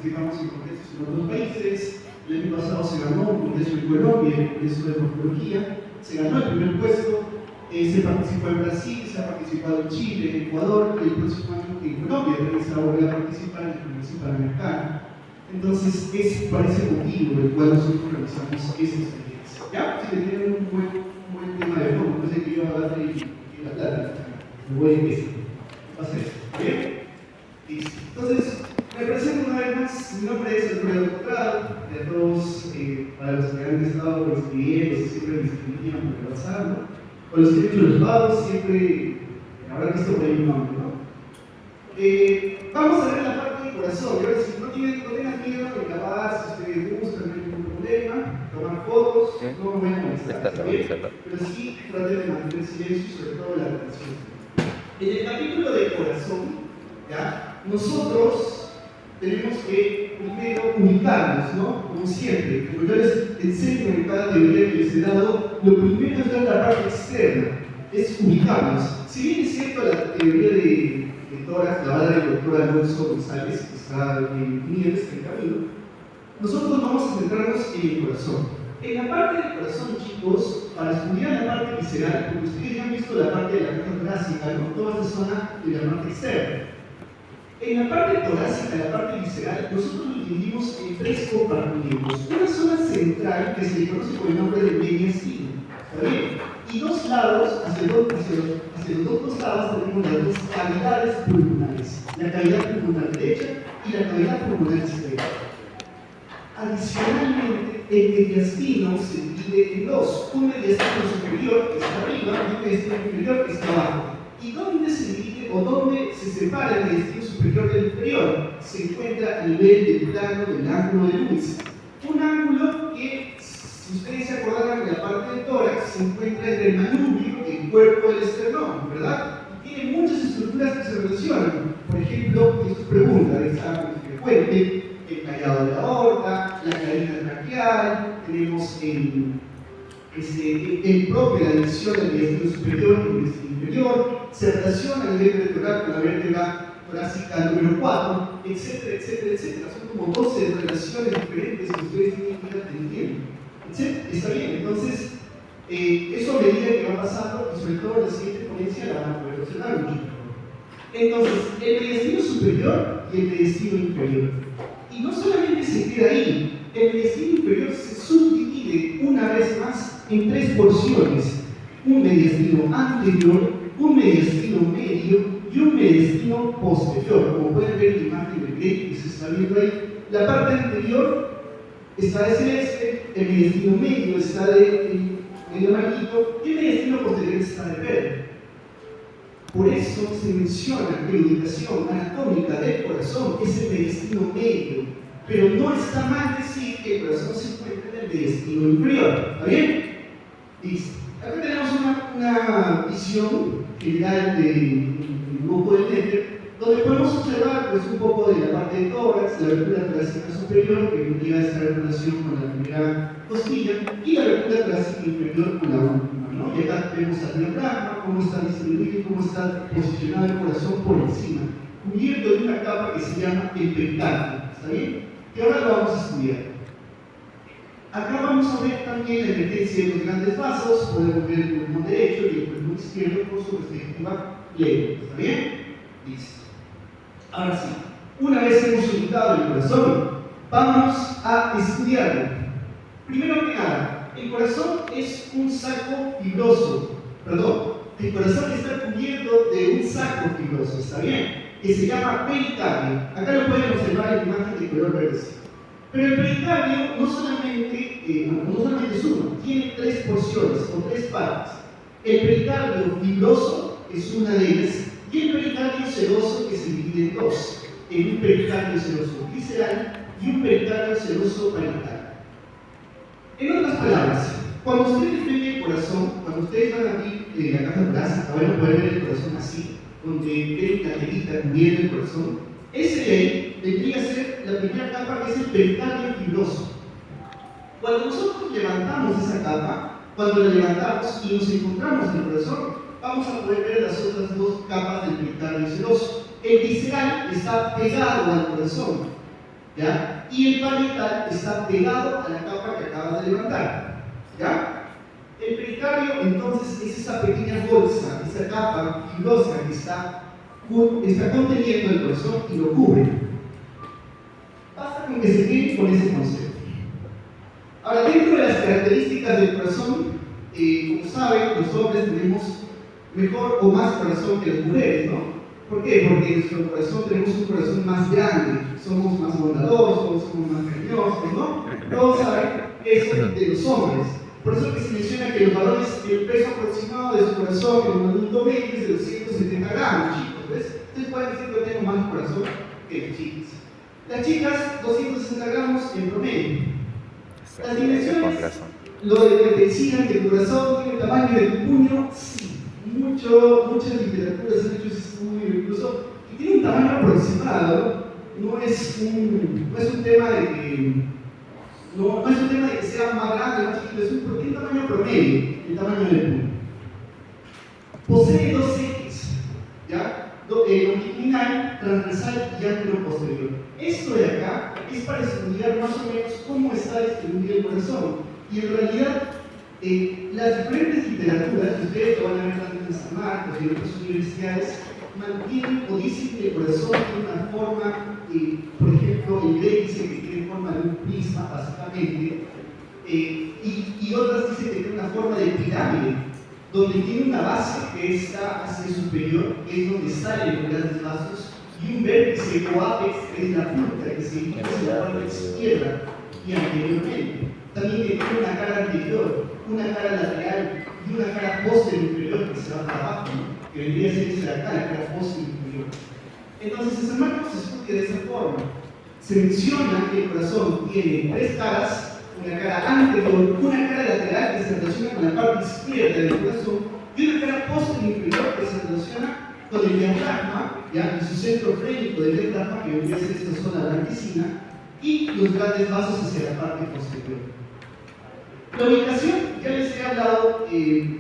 participamos en congresos en otros países. El año pasado se ganó un congreso en Colombia, el congreso de morfología, se ganó el primer puesto, se participó en Brasil, se ha participado en Chile, en Ecuador, y el próximo año en Colombia también se va a volver a participar en el congreso panamericano. Entonces, es por ese motivo el cual nosotros realizamos esa experiencia. ¿Ya? Si tienen un buen tema de fondo, no sé que yo hablar de la plata, me voy a empezar. Pasa eso. ¿Bien? Listo. Entonces, me presento una vez más. Mi nombre es Alfredo Cotrado. A todos, para los que han estado escribiendo, siempre me escribían por el WhatsApp, ¿no? O los que han hecho los pagos, siempre habrán visto por ahí mi nombre, ¿no? Vamos a ver la parte del corazón. Y ahora, si no tengan miedo de grabar, si ustedes gustan, no hay ningún problema, tomar fotos, no me voy a molestar, ¿está bien? Pero sí traten de mantener silencio y sobre todo la atención. En el capítulo del corazón, ¿ya? Nosotros tenemos que primero ubicarnos, ¿no? Como siempre, como yo les enseño en cada teoría que les he dado, lo primero es ver la parte externa, es ubicarnos. Si bien es cierto la teoría de tórax, la bala del doctor Alonso González, que está en Nieves, en el camino, nosotros vamos a centrarnos en el corazón. En la parte del corazón, chicos, para estudiar la parte visceral, porque ustedes ya han visto la parte de la caja torácica, ¿no? Toda esta zona de la parte externa. En la parte torácica, la parte visceral, nosotros lo dividimos en tres compartimentos. Una zona central que se le conoce por el nombre de mediastino, ¿está bien? Y dos lados, hacia los dos costados tenemos las dos cavidades pulmonares, la cavidad pulmonar derecha y la cavidad pulmonar izquierda. Adicionalmente, el mediastino se divide en dos, un mediastino superior que está arriba y un mediastino inferior que está abajo. ¿Y dónde se divide o dónde se separa el mediastino superior del inferior? Se encuentra a nivel del plano del ángulo de Lewis. Un ángulo que, si ustedes se acordarán de la parte del tórax, se encuentra entre el manubrio y el cuerpo del esternón, ¿verdad? Y tiene muchas estructuras que se relacionan. Por ejemplo, esto es pregunta de examen frecuente, el callado de la aorta, la carina traqueal, tenemos el propio, la división del mediastino superior y el mediastino inferior, se relaciona a nivel vertebral con la vértebra torácica número 4, etcétera, etcétera, etcétera. Son como 12 relaciones diferentes que ustedes tienen que ir atendiendo. ¿Está bien? Entonces, eso a medida que va pasando, y sobre todo en la siguiente ponencia la van a poder observar mucho mejor. Entonces, el mediastino superior y el mediastino inferior. Y no solamente se queda ahí, el mediastino inferior se subdivide una vez más en tres porciones: un mediastino anterior, un mediastino medio y un mediastino posterior. Como pueden ver en la imagen del grey que se está viendo ahí, la parte anterior está de celeste, el mediastino medio está de medio amarillito y el mediastino posterior está de verde. Por eso se menciona que la ubicación anatómica del corazón es el mediastino medio, pero no está mal decir que el corazón se encuentra en el mediastino inferior. ¿Está bien? Listo. Acá tenemos una visión general del grupo del Necker, donde podemos observar pues, un poco de la parte de tórax, la abertura torácica superior, que tendría esta relación con la primera costilla, y la abertura torácica inferior con la última, ¿no? Y acá vemos el diafragma, cómo está distribuido y cómo está posicionado el corazón por encima, cubierto de una capa que se llama el pericardio. ¿Está bien? Que ahora lo vamos a estudiar. Acá vamos a ver también la emergencia de los grandes vasos, podemos ver el pulmón derecho y el pulmón izquierdo con su respectiva ley. ¿Está bien? Listo. Ahora sí, una vez hemos ubicado el corazón, vamos a estudiarlo. Primero que nada, el corazón es un saco fibroso, el corazón está cubierto de un saco fibroso, ¿está bien? Que se llama pericardio. Acá lo pueden observar en la imagen de color verde. Pero el pericardio no solamente es uno, tiene tres porciones o tres partes. El pericardio fibroso es una de ellas, y el pericardio seroso que se divide en dos, en un pericardio seroso visceral y un pericardio seroso parietal. En otras palabras, cuando ustedes ven el corazón, cuando ustedes van a abrir la caja torácica, van a poder ver el corazón así, donde ven la telita cubriendo el corazón, ese de ahí tendría que ser la primera capa, que es el pericardio fibroso. Cuando nosotros levantamos esa capa, cuando la levantamos y nos encontramos en el corazón, vamos a poder ver las otras dos capas del pericardio seroso. El visceral está pegado al corazón ¿ya? Y el parietal está pegado a la capa que acabas de levantar, ¿ya? El pericardio entonces es esa pequeña bolsa, esa capa fibrosa que está conteniendo el corazón y lo cubre. Basta con que se quede con ese concepto. Ahora, dentro de las características del corazón, como saben, los hombres tenemos mejor o más corazón que las mujeres, ¿no? ¿Por qué? Porque en nuestro corazón tenemos un corazón más grande, somos más bondadosos, somos más cariñosos, ¿no? Todos saben eso de los hombres. Por eso que se menciona que los varones, el peso aproximado de su corazón en un adulto medio es de 270 gramos, chicos, ¿ves? Ustedes pueden decir que yo tengo más corazón que las chicas. Las chicas, 260 gramos en promedio. Las dimensiones, lo de que decían que el corazón tiene el tamaño de tu puño, sí. Muchas literaturas han hecho ese estudio incluso, y tiene un tamaño aproximado, no es un tema de que no es un tema de que sea más grande o más chiquito, es un tamaño promedio, el tamaño del puño. Posee dos ejes, ¿ya? Longitudinal, transversal y ángulo posterior. Esto de acá es para estudiar más o menos cómo está distribuido el corazón. Y en realidad, las diferentes literaturas, que ustedes lo van a ver tanto en San Marcos y en otras universidades, mantienen o dicen que el corazón tiene una forma, por ejemplo, el Gray dice que tiene forma de un prisma, básicamente, y otras dicen que tiene una forma de pirámide, donde tiene una base que está hacia el superior, que es donde salen los grandes vasos, y un vértice o ápex, que es la punta, que se dirige hacia la parte izquierda y anteriormente. También que tiene una cara anterior, una cara lateral y una cara posterior inferior que se va para abajo, que debería ser esa de acá, la cara posterior inferior. Entonces, en San Marcos se estudia de esa forma. Se menciona que el corazón tiene tres caras, una cara anterior, una cara lateral que se relaciona con la parte izquierda del corazón y una cara posterior inferior que se relaciona con el diafragma, ya en su centro frénico del diafragma, que debería ser esta zona blanquecina, y los grandes vasos hacia la parte posterior. La ubicación, ya les he hablado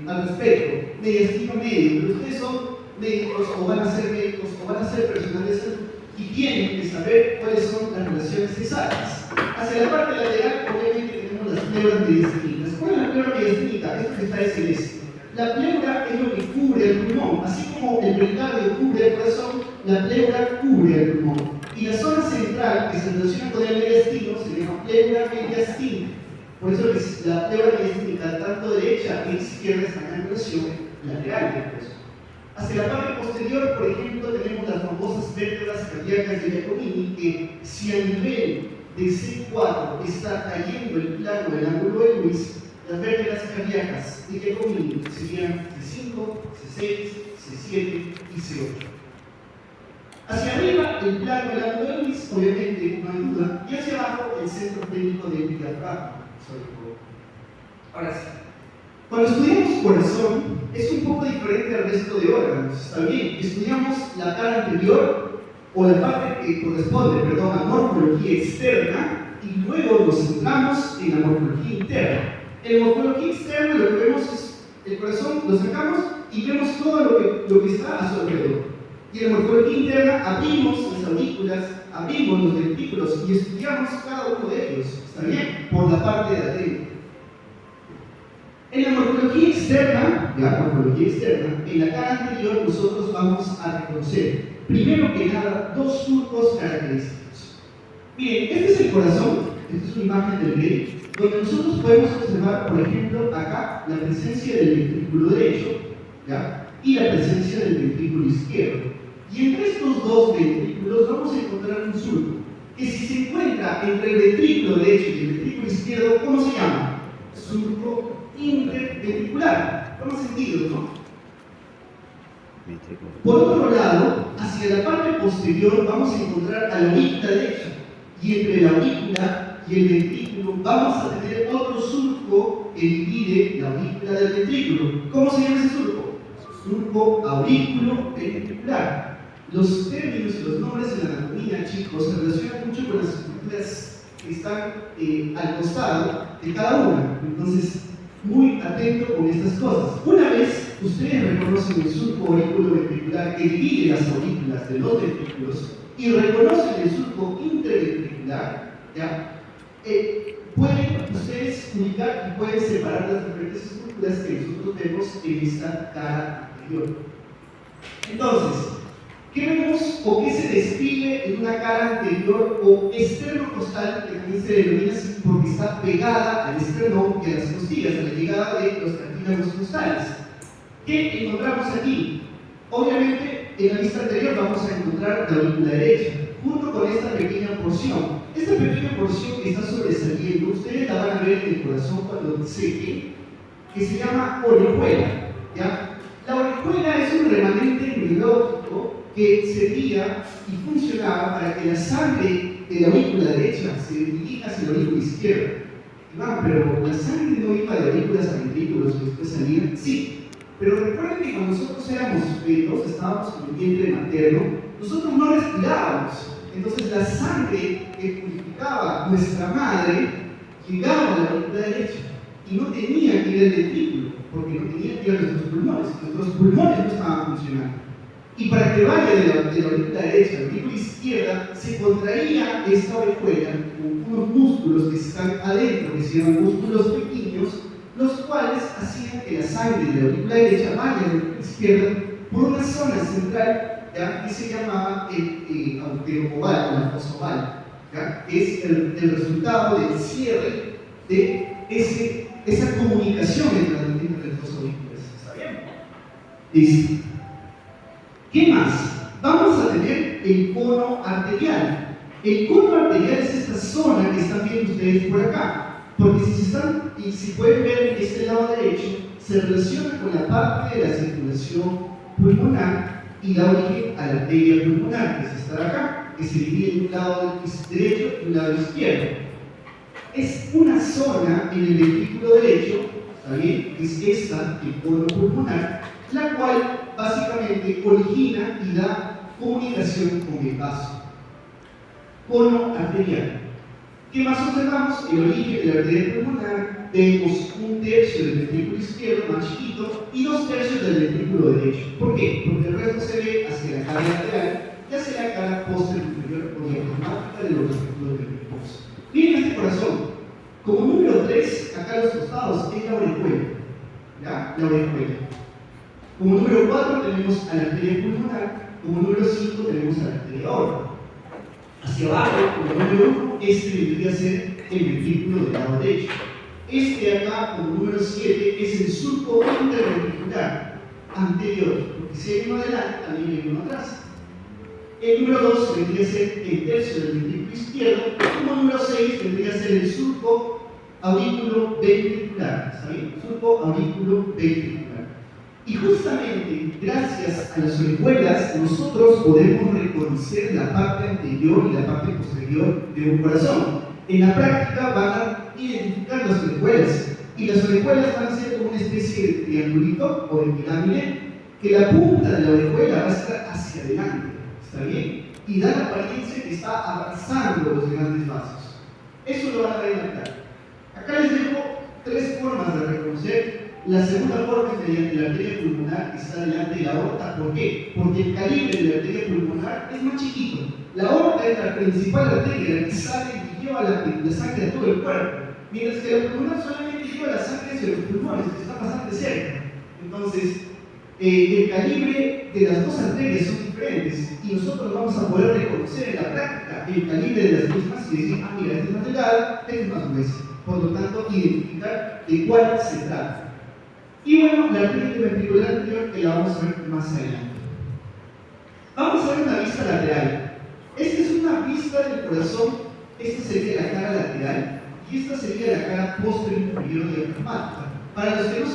al respecto, mediastino medio, pero ustedes son médicos o van a ser médicos o van a ser personal de salud y tienen que saber cuáles son las relaciones exactas. Hacia la parte lateral, obviamente, tenemos las pleuras mediastínicas. ¿Cuál es la pleura mediastínica? Esto que está es celeste. La pleura es lo que cubre el pulmón, así como el pericardio cubre el corazón, la pleura cubre el pulmón. Y la zona central, que se relaciona con el mediastino, se llama pleura mediastínica. Por eso la pleura mediastínica, tanto derecha e izquierda, están en relación lateral del corazón. Hacia la parte posterior, por ejemplo, tenemos las famosas vértebras cardíacas de Giacomini, que si a nivel de C4 está cayendo el plano del ángulo de Lewis, las vértebras cardíacas de Giacomini serían C5, C6, C7 y C8. Hacia arriba, el plano del ángulo de Lewis, obviamente no hay duda, y hacia abajo, el centro frénico del diafragma. Ahora sí, cuando estudiamos corazón, es un poco diferente al resto de órganos, está bien, estudiamos la cara anterior o la parte que corresponde, perdón, a morfología externa y luego nos centramos en la morfología interna. En la morfología externa lo que vemos es el corazón, lo sacamos y vemos todo lo que está a su alrededor. Y en la morfología interna abrimos las aurículas, abrimos los ventrículos y estudiamos cada uno de ellos, ¿está bien? Por la parte de adentro. En la morfología externa, en la cara anterior nosotros vamos a reconocer, primero que nada, dos surcos característicos. Miren, este es el corazón, esta es una imagen del Gray, donde nosotros podemos observar, por ejemplo, acá la presencia del ventrículo derecho, ¿ya? Y la presencia del ventrículo izquierdo. Y entre estos dos ventrículos vamos a encontrar un surco, que si se encuentra entre el ventrículo derecho y el ventrículo izquierdo, ¿cómo se llama? Surco interventricular. Toma sentido, ¿no? Por otro lado, hacia la parte posterior vamos a encontrar a la aurícula derecha, y entre la aurícula y el ventrículo vamos a tener otro surco que divide la aurícula del ventrículo. ¿Cómo se llama ese surco? Surco aurículo-ventricular. Los términos y los nombres en la anatomía, chicos, se relacionan mucho con las estructuras que están al costado de cada una. Entonces, muy atento con estas cosas. Una vez ustedes reconocen el surco aurículo-ventricular que divide las aurículas de los ventrículos y reconocen el surco interventricular, ¿ya? Pueden ustedes ubicar y pueden separar las diferentes estructuras que nosotros vemos en esta cara anterior. Entonces, ¿qué vemos o qué se describe en una cara anterior o esternocostal, que también se denomina así porque está pegada al esternón y a las costillas, a la llegada de los cartílagos costales? ¿Qué encontramos aquí? Obviamente, en la vista anterior vamos a encontrar la aurícula derecha, junto con esta pequeña porción. Esta pequeña porción que está sobresaliendo, ustedes la van a ver en el corazón cuando seque, que se llama orejuela, ¿ya? La orejuela es un remanente neurológico que servía y funcionaba para que la sangre de la aurícula derecha se dirija hacia la aurícula izquierda. Pero la sangre no iba de aurículas a ventrículos que después salían, sí. Pero recuerden que cuando nosotros éramos fetos, estábamos en el vientre materno, nosotros no respirábamos. Entonces la sangre que purificaba nuestra madre llegaba a la aurícula derecha y no tenía que ir al ventrículo, porque no tenía que ir a nuestros pulmones no estaban funcionando. Y para que vaya de la aurícula derecha a la aurícula izquierda, se contraía esta orejuela con unos músculos que están adentro, que se llaman músculos pequeños, los cuales hacían que la sangre de la aurícula derecha vaya a la aurícula izquierda por una zona central, ¿ya?, que se llamaba el agujero oval, o la fosa oval, ¿ya?, que es el resultado del cierre de esa comunicación entre las dos aurículas. ¿Está bien? Listo. ¿Qué más? Vamos a tener el cono arterial. El cono arterial es esta zona que están viendo ustedes por acá. Porque si pueden ver en este lado derecho, se relaciona con la parte de la circulación pulmonar y da origen a la arteria pulmonar, que es esta de acá, que se divide en un lado derecho y un lado izquierdo. Es una zona en el ventrículo derecho, ¿está bien?, que es esta, el cono pulmonar, la cual básicamente origina y da comunicación con el vaso. Cono arterial. ¿Qué más observamos? El origen de la arteria pulmonar, vemos un tercio del ventrículo izquierdo más chiquito y 2/3 del ventrículo derecho. ¿Por qué? Porque el resto se ve hacia la cara lateral y hacia la cara posterior o diafragmática de los ventrículos ventrículos. Miren este corazón. Como número 3, acá a los costados, es la orejuela. ¿Ya? La orejuela. Como número 4 tenemos a la arteria pulmonar, como número 5 tenemos a la arteria aorta. Hacia abajo, como número 1, este vendría a ser el ventrículo del lado derecho. Este de acá, como número 7, es el surco interventricular anterior, porque si hay uno adelante, también hay uno atrás. El número 2 vendría a ser el tercio del ventrículo izquierdo, y como número 6 vendría a ser el surco aurículo ventricular. ¿Está bien? Surco aurículo ventricular. Y justamente gracias a las orejuelas nosotros podemos reconocer la parte anterior y la parte posterior de un corazón. En la práctica van a identificar las orejuelas y las orejuelas van a ser como una especie de triangulito o de pirámide que la punta de la orejuela va a estar hacia adelante, ¿está bien? Y da la apariencia que está abrazando los grandes vasos. Eso lo van a ver en la práctica. Acá les dejo 3 formas de reconocer. La segunda forma es mediante la arteria pulmonar que está delante de la aorta. ¿Por qué? Porque el calibre de la arteria pulmonar es más chiquito. La aorta es la principal arteria, la que sale y lleva la sangre a todo el cuerpo, mientras que la pulmonar solamente lleva la sangre hacia los pulmones, que está bastante cerca. Entonces, el calibre de las dos arterias son diferentes y nosotros vamos a poder reconocer en la práctica el calibre de las mismas y decir, mira, esta es más delgada, esta es más gruesa. Por lo tanto, identificar de cuál se trata. Y bueno, la arteria ventricular anterior que la vamos a ver más adelante. Vamos a ver una vista lateral. Esta es una vista del corazón. Esta sería la cara lateral y esta sería la cara posterior diafragmática. Para los que no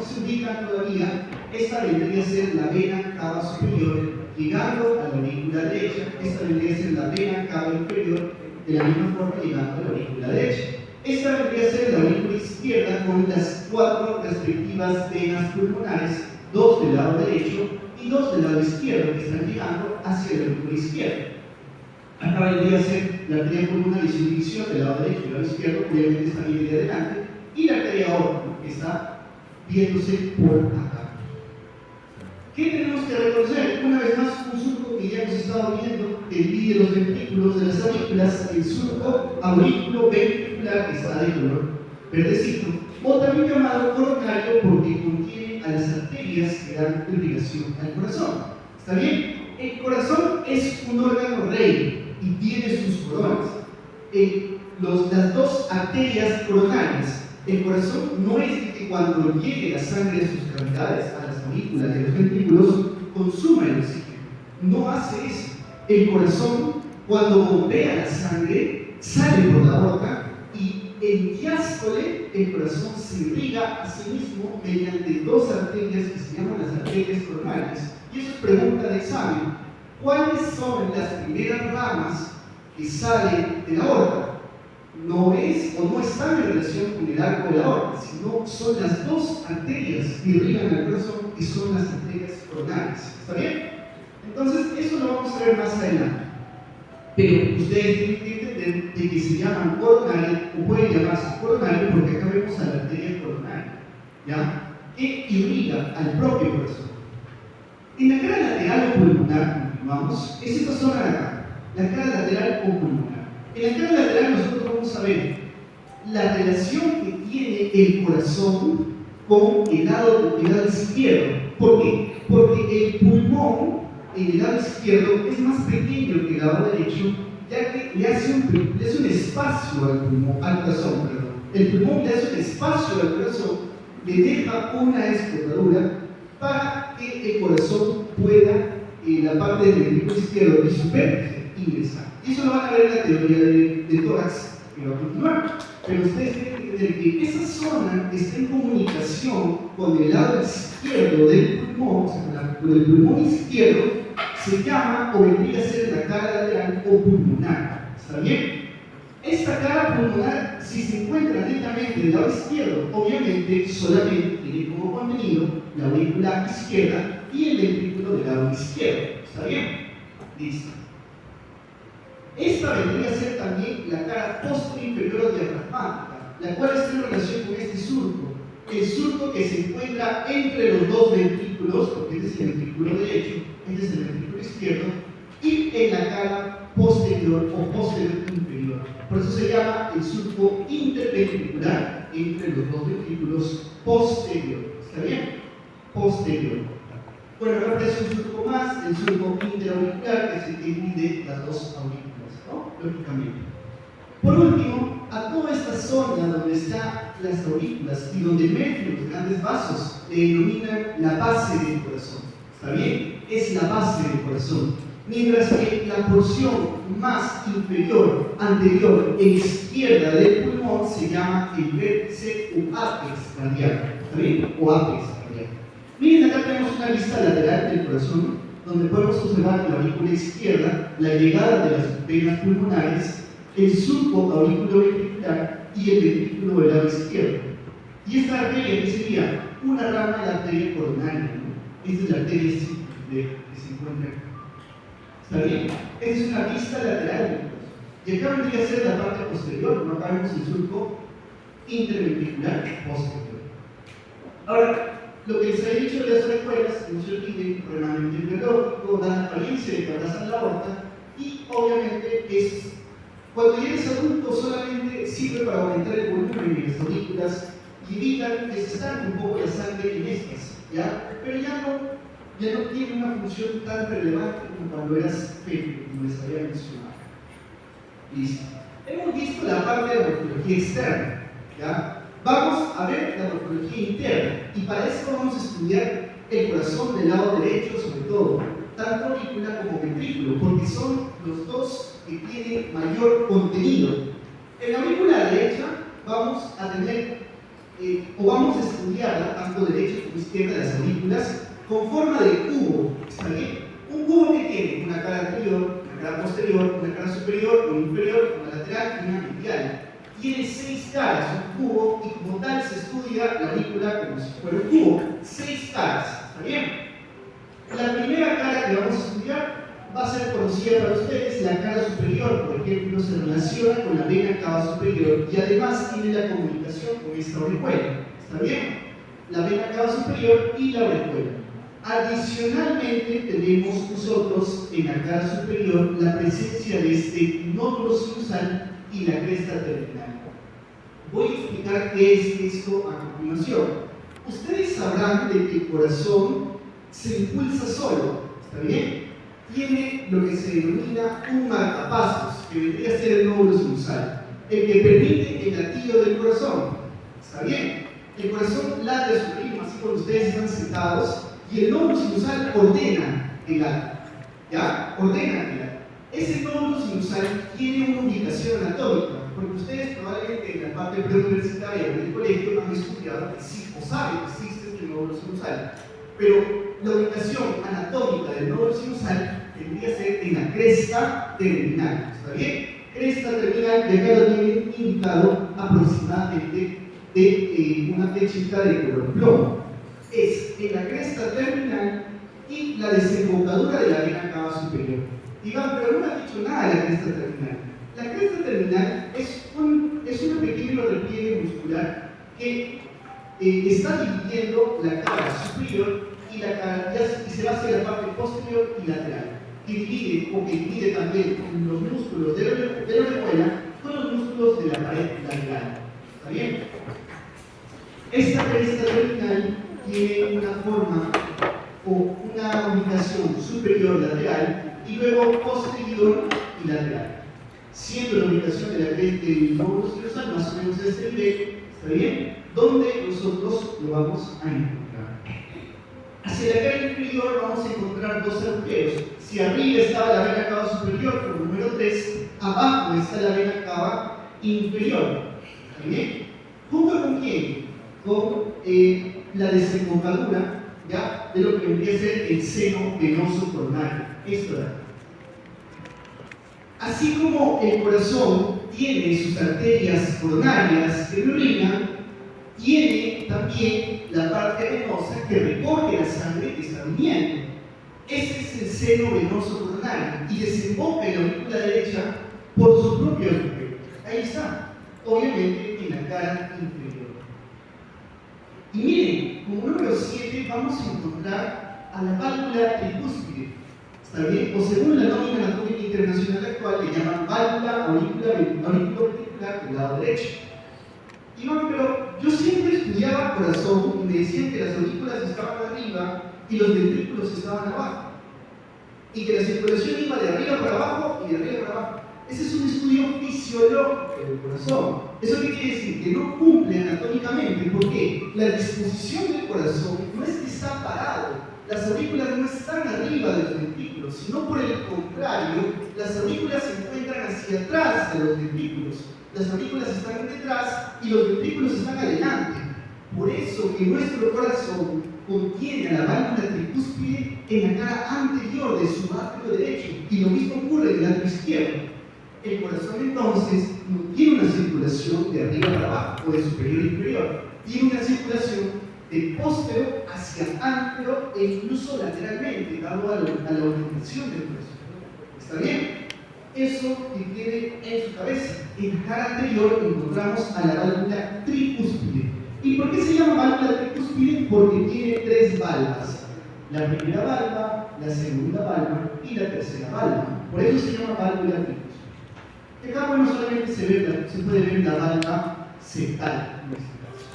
se ubican todavía, esta vendría a ser la vena cava superior llegando a la aurícula derecha. Esta vendría a ser la vena cava inferior de la misma forma llegando a la aurícula derecha. Esta vendría a ser la aurícula izquierda con las 4 respectivas venas pulmonares, 2 del lado derecho y 2 del lado izquierdo, que están llegando hacia la aurícula izquierda. Acá vendría a ser la arteria pulmonar y su división del lado derecho y del lado izquierdo, obviamente está bien de adelante, y la arteria aorta, que está viéndose por acá. ¿Qué tenemos que reconocer? Una vez más, un surco que ya hemos estado viendo, divide los ventrículos de las aurículas, el surco aurículo ventricular, que está de color verdecito, o también llamado coronario porque contiene a las arterias que dan irrigación al corazón. ¿Está bien? El corazón es un órgano rey y tiene sus coronas. Las dos arterias coronarias, el corazón no es de que cuando llegue la sangre a sus cavidades, a las aurículas y a los ventrículos, consuma el oxígeno. No hace eso. El corazón, cuando bombea la sangre, sale por la boca y en diástole el corazón se irriga a sí mismo mediante dos arterias que se llaman las arterias coronarias. Y eso es pregunta de examen. ¿Cuáles son las primeras ramas que salen de la aorta? No es o no están en relación con el arco de la aorta, sino son las dos arterias que irrigan al corazón, que son las arterias coronarias. ¿Está bien? Entonces, eso lo vamos a ver más adelante. Pero ustedes tienen que entender de que se llaman coronaria, o pueden llamarse coronario, porque acá vemos a la arteria coronaria, ¿ya? Que irriga al propio corazón. En la cara lateral o pulmonar, continuamos, es esta zona de acá, la cara lateral o pulmonar. En la cara lateral nosotros vamos a ver la relación que tiene el corazón con el lado izquierdo. ¿Por qué? Porque el pulmón en el lado izquierdo es más pequeño que el lado derecho, ya que le hace un espacio al corazón. Perdón. El pulmón le hace un espacio al corazón, le deja una escotadura para que el corazón pueda, en la parte del ventrículo izquierdo y su vértice, ingresar. Y eso lo van a ver en la teoría de tórax, que va a continuar. Pero ustedes tienen que entender que esa zona está en comunicación con el lado izquierdo del pulmón, o sea, con el pulmón izquierdo, se llama o vendría a ser la cara lateral o pulmonar. ¿Está bien? Esta cara pulmonar, si se encuentra netamente del lado izquierdo, obviamente solamente tiene como contenido la aurícula izquierda y el ventrículo del lado izquierdo. ¿Está bien? Listo. Esta vendría a ser también la cara posterior diafragmática, la cual está en relación con este surco. El surco que se encuentra entre los dos ventrículos, porque este es el ventrículo derecho, este es el ventrículo izquierdo, y en la cara posterior o posterior inferior. Por eso se llama el surco interventricular entre los dos ventrículos posterior. ¿Está bien? Posterior. Bueno, ahora aparece un surco más, el surco interauricular, que es el que divide las dos aurículas, ¿no? Lógicamente. Por último, a toda esta zona donde están las aurículas y donde emergen los grandes vasos, le denominan la base del corazón. ¿Está bien? Es la base del corazón. Mientras que la porción más inferior, anterior e izquierda del pulmón se llama el vértice o ápex cardíaco. ¿Está bien? O ápex cardíaco. Miren, acá tenemos una vista lateral del corazón, donde podemos observar en la aurícula izquierda la llegada de las venas pulmonares, el surco auriculoventricular y el ventrículo del lado izquierdo. Y esta arteria, que sería una rama de la arteria coronaria, ¿no? Esta es la arteria que se encuentra aquí. ¿Está bien? Esta es una vista lateral del corazón. Y acá vendría a ser la parte posterior, ¿no? Acá vemos el surco interventricular posterior. Ahora, lo que les he dicho de las escuelas, no se olviden, remanente biológico, dan apariencia de que abrazan la aorta y obviamente es, cuando ya eres adulto solamente sirve para aumentar el volumen de las aurículas y evitan que se estanque un poco la sangre en estas, ¿ya? Pero ya no tiene una función tan relevante como cuando eras pequeño, como les había mencionado. Listo. Hemos visto la parte de la morfología externa, ¿ya? Vamos a ver la morfología interna y para eso vamos a estudiar el corazón del lado derecho sobre todo, tanto aurícula como ventrículo, porque son los dos que tienen mayor contenido. En la aurícula derecha vamos a tener, o vamos a estudiarla, tanto derecha como izquierda, las aurículas, con forma de cubo. ¿Está bien? Un cubo que tiene una cara anterior, una cara posterior, una cara superior, una inferior, una lateral y una medial. Tiene 6 caras, un cubo, y como tal se estudia la aurícula como si fuera un cubo. 6 caras, ¿está bien? La primera cara que vamos a estudiar va a ser conocida para ustedes, la cara superior, por ejemplo, se relaciona con la vena cava superior y además tiene la comunicación con esta orejuela. ¿Está bien? La vena cava superior y la orejuela. Adicionalmente, tenemos nosotros en la cara superior la presencia de este nódulo sinusal y la cresta terminal. Voy a explicar qué es esto a continuación. Ustedes sabrán de que el corazón se impulsa solo, ¿está bien? Tiene lo que se denomina un marcapasos, que vendría a ser el nódulo sinusal, el que permite el latido del corazón, ¿está bien? El corazón late a su ritmo, así cuando ustedes están sentados, y el nódulo sinusal ordena el late, ¿ya? Ordena el late. Ese nódulo sinusal tiene una ubicación anatómica, porque ustedes probablemente en la parte preuniversitaria o en el colegio han estudiado que sí, o saben que existe este nódulo sinusal, pero la ubicación anatómica del nódulo sinusal tendría que ser en la cresta terminal, ¿está bien? Cresta terminal, de acá lo tienen indicado aproximadamente de una flechita de color plomo. Es en la cresta terminal y la desembocadura de la vena cava superior. Iván, pero no me has dicho nada de la cresta terminal. La cresta terminal es un pequeño repliegue muscular que está dividiendo la cara superior y se va hacia la parte posterior y lateral, que divide también los músculos de la orejuela con los músculos de la pared lateral. ¿Está bien? Esta cresta terminal tiene una forma o una ubicación superior lateral y luego posterior y lateral, siendo la ubicación de la cresta del nódulo sinusal más o menos de este nivel, ¿está bien? Donde nosotros lo vamos a encontrar. Hacia la cara inferior vamos a encontrar dos agujeros. Si arriba estaba la vena cava superior, como número 3, abajo está la vena cava inferior. ¿Está bien? ¿Junto con quién? Con la desembocadura, ¿ya? De lo que vendría a ser el seno venoso coronario. Esto de aquí. Así como el corazón tiene sus arterias coronarias que lo orinan, tiene también la parte venosa que recoge la sangre que está viniendo. Ese es el seno venoso coronario y desemboca en la aurícula derecha por su propio agujero. Ahí está, obviamente en la cara inferior. Y miren, como número 7 vamos a encontrar a la válvula tricúspide. ¿Está bien? O según la nómina anatómica internacional actual, le llaman válvula auriculoventricular del lado derecho. Iván, pero yo siempre estudiaba corazón y me decían que las aurículas estaban arriba y los ventrículos estaban abajo. Y que la circulación iba de arriba para abajo y de arriba para abajo. Ese es un estudio fisiológico del corazón. ¿Eso qué quiere decir? Que no cumple anatómicamente. ¿Por qué? La disposición del corazón no es que está parado. Las aurículas no están arriba de los ventrículos, sino por el contrario, las aurículas se encuentran hacia atrás de los ventrículos. Las aurículas están detrás y los ventrículos están adelante. Por eso que nuestro corazón contiene a la válvula tricúspide en la cara anterior de su atrio derecho, y lo mismo ocurre en el atrio izquierdo. El corazón entonces no tiene una circulación de arriba para abajo o de superior a inferior, tiene una circulación de posterior hacia antero e incluso lateralmente, dado a la orientación del corazón. ¿Está bien? Eso que quede en su cabeza. En la cara anterior encontramos a la válvula tricúspide. ¿Y por qué se llama válvula tricúspide? Porque tiene 3 valvas. La primera valva, la segunda valva y la tercera valva. Por eso se llama válvula tricúspide. Acá, bueno, solamente se puede ver la valva septal en este caso.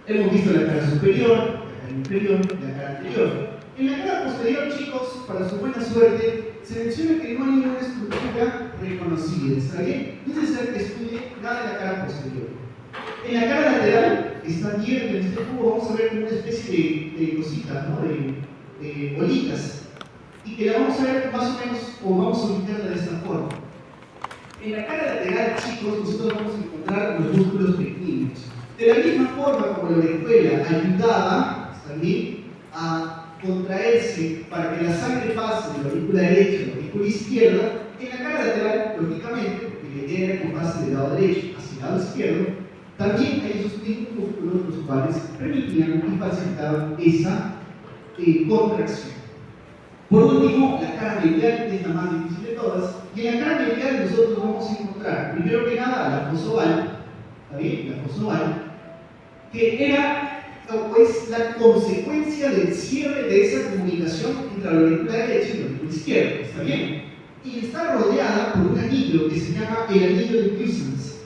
Hemos visto la cara superior, la cara inferior y la cara anterior. En la cara posterior, chicos, para su buena suerte, se menciona que no hay ninguna estructura reconocida, ¿está bien? No es necesario que estudie nada de la cara posterior. En la cara lateral, que está aquí en este cubo, vamos a ver como una especie de cositas, ¿no? De bolitas. Y que la vamos a ver más o menos, o vamos a ubicarla de esta forma. En la cara lateral, chicos, nosotros vamos a encontrar los músculos pequeños. De la misma forma como la orejuela ayudaba también a contraerse para que la sangre pase de la aurícula derecha a la aurícula izquierda, en la cara lateral, lógicamente, porque la idea era que pase del lado derecho hacia el lado izquierdo, también hay esos mismos músculos los cuales permitían y facilitaban esa contracción. Por último, la cara medial es la más difícil de todas, y en la cara medial nosotros vamos a encontrar, primero que nada, la fosa oval, ¿está bien? La fosa oval, que era o es la consecuencia del cierre de esa comunicación entre la aurícula derecha y la aurícula izquierda. ¿Está bien? Y está rodeada por un anillo que se llama el anillo de Cousins.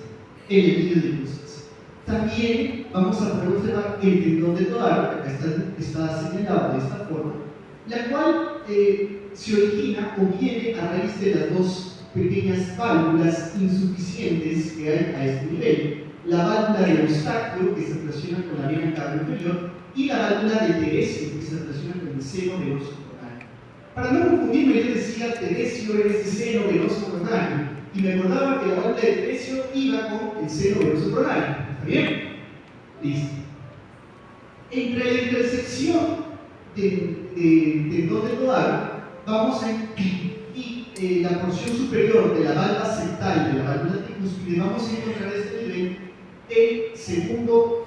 El anillo de Cousins. También vamos a poder observar el tendón de Toar, que acá está señalado de esta forma, la cual se origina o viene a raíz de las dos pequeñas válvulas insuficientes que hay a este nivel. La válvula de Eustaquio, que se relaciona con la vena cava inferior, y la válvula de Teresio, que se relaciona con el seno venoso coronario. Para no confundirme, yo decía Teresio era ese seno venoso coronario, y me acordaba que la válvula de Teresio iba con el seno venoso coronario. ¿Está bien? Listo. Entre la intersección del tendón de Toar, vamos a y la porción superior de la valva septal de la válvula tricúspide, vamos a encontrar a este nivel el segundo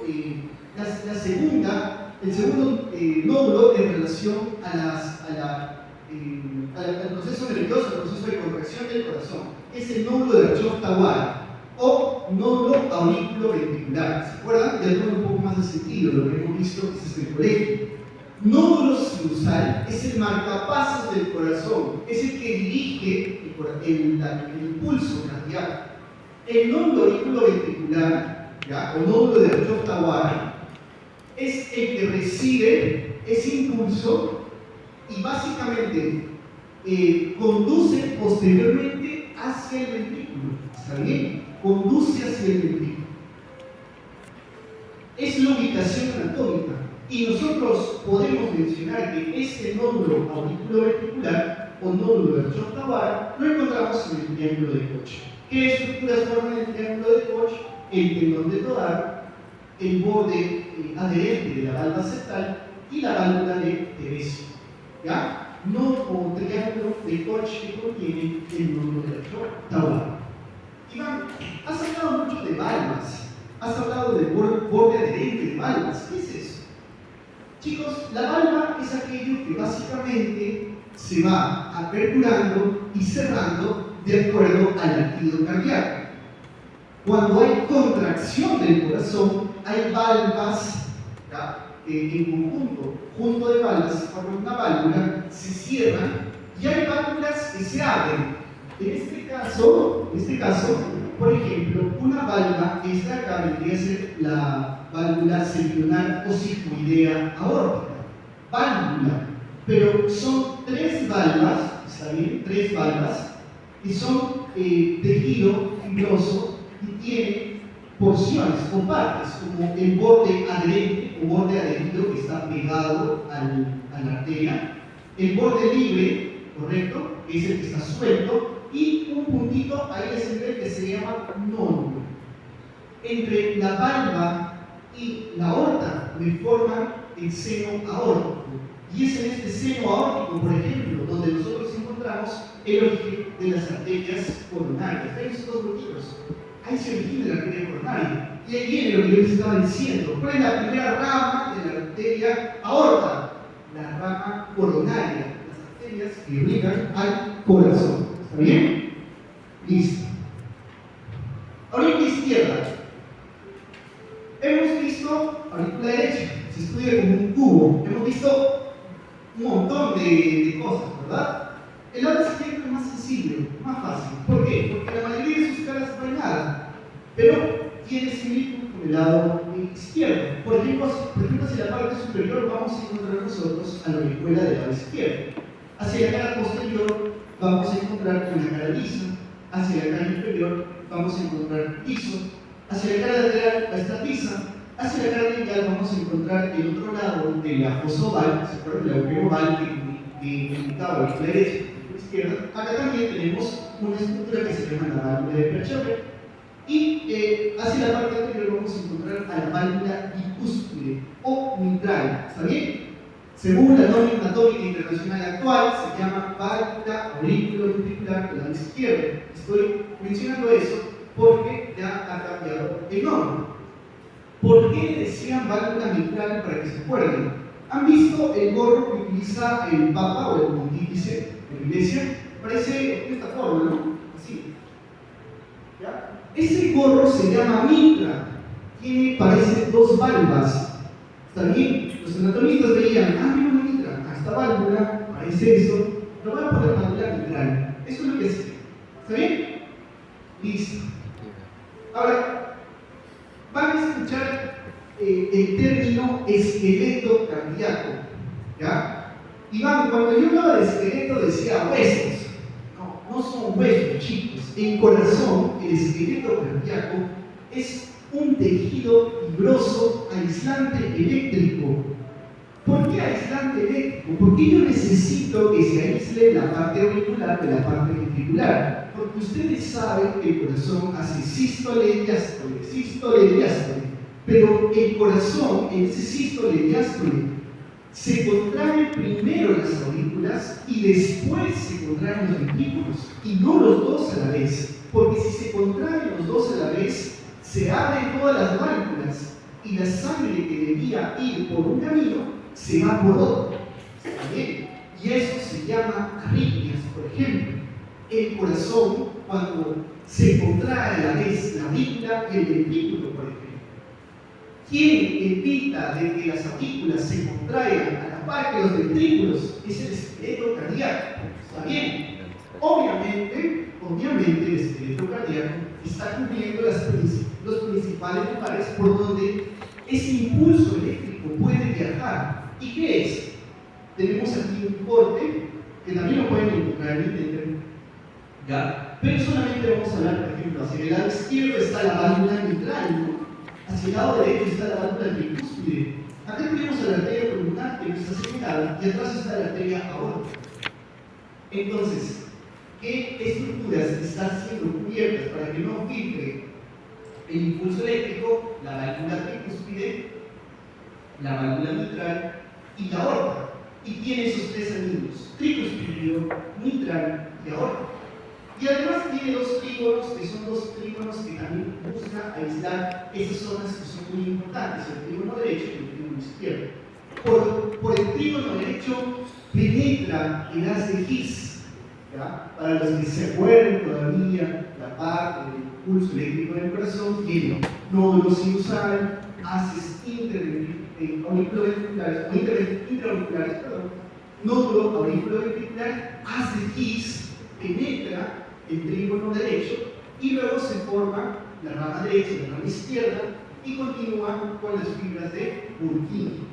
nódulo en relación al proceso nervioso, al proceso de contracción del corazón. Es el nódulo de Virchow-Tawara o nódulo auriculoventricular. ¿Se acuerdan? Ya toma un poco más de sentido lo que hemos visto desde el colegio. Nódulo sinusal es el marcapasos del corazón, es el que dirige el pulso cardíaco. El nódulo auriculoventricular, o nódulo de Virchow-Tawara, es el que recibe ese impulso y básicamente conduce posteriormente hacia el ventrículo. ¿Está bien? Conduce hacia el ventrículo. Es la ubicación anatómica. Y nosotros podemos mencionar que este nódulo auriculoventricular o nódulo de Virchow-Tawara lo encontramos en el triángulo de Koch. ¿Qué estructuras forman el triángulo de Koch? El tendón de Toar, el borde adherente de la valva septal y la válvula de Teresio. ¿Ya? Nódulo o triángulo de Koch que contiene el nódulo de Virchow-Tawara. Iván, has hablado mucho de valvas, has hablado del borde adherente de valvas. ¿Qué es eso? Chicos, la valva es aquello que básicamente se va aperturando y cerrando de acuerdo al latido cardíaco. Cuando hay contracción del corazón, hay valvas que en conjunto, junto de valvas se forman una válvula, se cierran y hay válvulas que se abren. En este caso, por ejemplo, una valva, esta acá vendría a ser la válvula sepional o sifoidea aórtica. Válvula, pero son tres valvas, ¿está bien? Tres valvas, que son tejido fibroso y tienen porciones o partes, como el borde adherente o borde adherido que está pegado a la arteria, el borde libre, correcto, que es el que está suelto, y un puntito ahí es el que se llama nódulo. Entre la valva y la aorta me forman el seno aórtico. Y es en este seno aórtico, por ejemplo, donde nosotros encontramos el origen de las arterias coronarias. ¿Ven esos dos bloquitos? Ahí se origina la arteria coronaria. Y ahí viene lo que yo les estaba diciendo. ¿Cuál es la primera rama de la arteria aorta? La rama coronaria. Las arterias que irrigan al corazón. ¿Está bien? Listo. Aurícula izquierda. Hemos visto aurícula derecha, se estudia como un cubo. Hemos visto un montón de cosas, ¿verdad? El lado izquierdo es más sencillo, más fácil. ¿Por qué? Porque la mayoría de sus caras no hay nada, pero tiene similitud con el lado izquierdo. Por ejemplo, hacia la parte superior vamos a encontrar nosotros a la aurícula del lado izquierdo. Hacia la cara posterior vamos a encontrar una cara lisa, hacia la cara inferior vamos a encontrar liso, hacia la cara lateral va a estar lisa, hacia la cara medial vamos a encontrar el otro lado de la fosa oval, ¿se acuerdan? El agujero oval que indicaba la derecha y la izquierda. Acá también tenemos una estructura que se llama la válvula de Virchow, y hacia la parte anterior vamos a encontrar a la válvula bicúspide o mitral. ¿Está bien? Según la norma anatómica internacional actual, se llama válvula auriculoventricular del lado izquierdo. Estoy mencionando eso porque ya ha cambiado el nombre. ¿Por qué decían válvula mitral para que se acuerden? ¿Han visto el gorro que utiliza el Papa o el Pontífice de la Iglesia? Parece de esta forma, ¿no? Así. ¿Ya? Ese gorro se llama mitra. Parece dos valvas. ¿Está bien? Los anatomistas veían, mira una mitra, esta válvula, parece eso, lo voy a poner válvula mitral. Eso es lo que hacía. ¿Está bien? Listo. Ahora, van a escuchar el término esqueleto cardíaco, ¿ya? Iván, cuando yo hablaba de esqueleto decía huesos. No son huesos, chicos. En corazón, el esqueleto cardíaco es un tejido fibroso aislante eléctrico. ¿Por qué aislante eléctrico? Porque yo necesito que se aísle la parte auricular de la parte ventricular. Porque ustedes saben que el corazón hace sístole, diástole. Pero el corazón, en ese sístole, diástole, se contraen primero las aurículas y después se contraen los ventrículos. Y no los dos a la vez. Porque si se contraen los dos a la vez, se abren todas las válvulas y la sangre que debía ir por un camino se va por otro. ¿Está bien? Y eso se llama arritmias, por ejemplo. El corazón, cuando se contrae a la vez la aurícula y el ventrículo, por ejemplo. ¿Quién evita de que las aurículas se contraigan a la par que los ventrículos? Es el esqueleto cardíaco. ¿Está bien? Obviamente, el esqueleto cardíaco está cubriendo los principales lugares por donde ese impulso eléctrico puede viajar. ¿Y qué es? Tenemos aquí un corte que también lo pueden encontrar en internet, ¿ya? Pero solamente vamos a hablar, por ejemplo, hacia el lado izquierdo está la válvula mitral, ¿no? Hacia el lado derecho está la válvula tricúspide. Acá tenemos a la arteria pulmonar que está señalada y atrás está la arteria aórtica. Entonces, ¿qué estructuras están siendo cubiertas para que no filtre el impulso eléctrico? La válvula tricúspide, la válvula mitral y la aorta. Y tiene esos tres anillos: tricúspide, mitral y aorta. Y además tiene dos trígonos, que son dos trígonos que también buscan aislar esas zonas que son muy importantes, el trígono derecho y el trígono izquierdo. Por el trígono derecho penetra el haz de His, ¿ya? Para los que se acuerden todavía, la parte del impulso eléctrico del corazón tiene nódulo sinusal, haces intraauriculares, nódulo auriculoventricular, haz de His, penetra el trígono derecho y luego se forma la rama derecha y la rama izquierda y continúa con las fibras de Purkinje.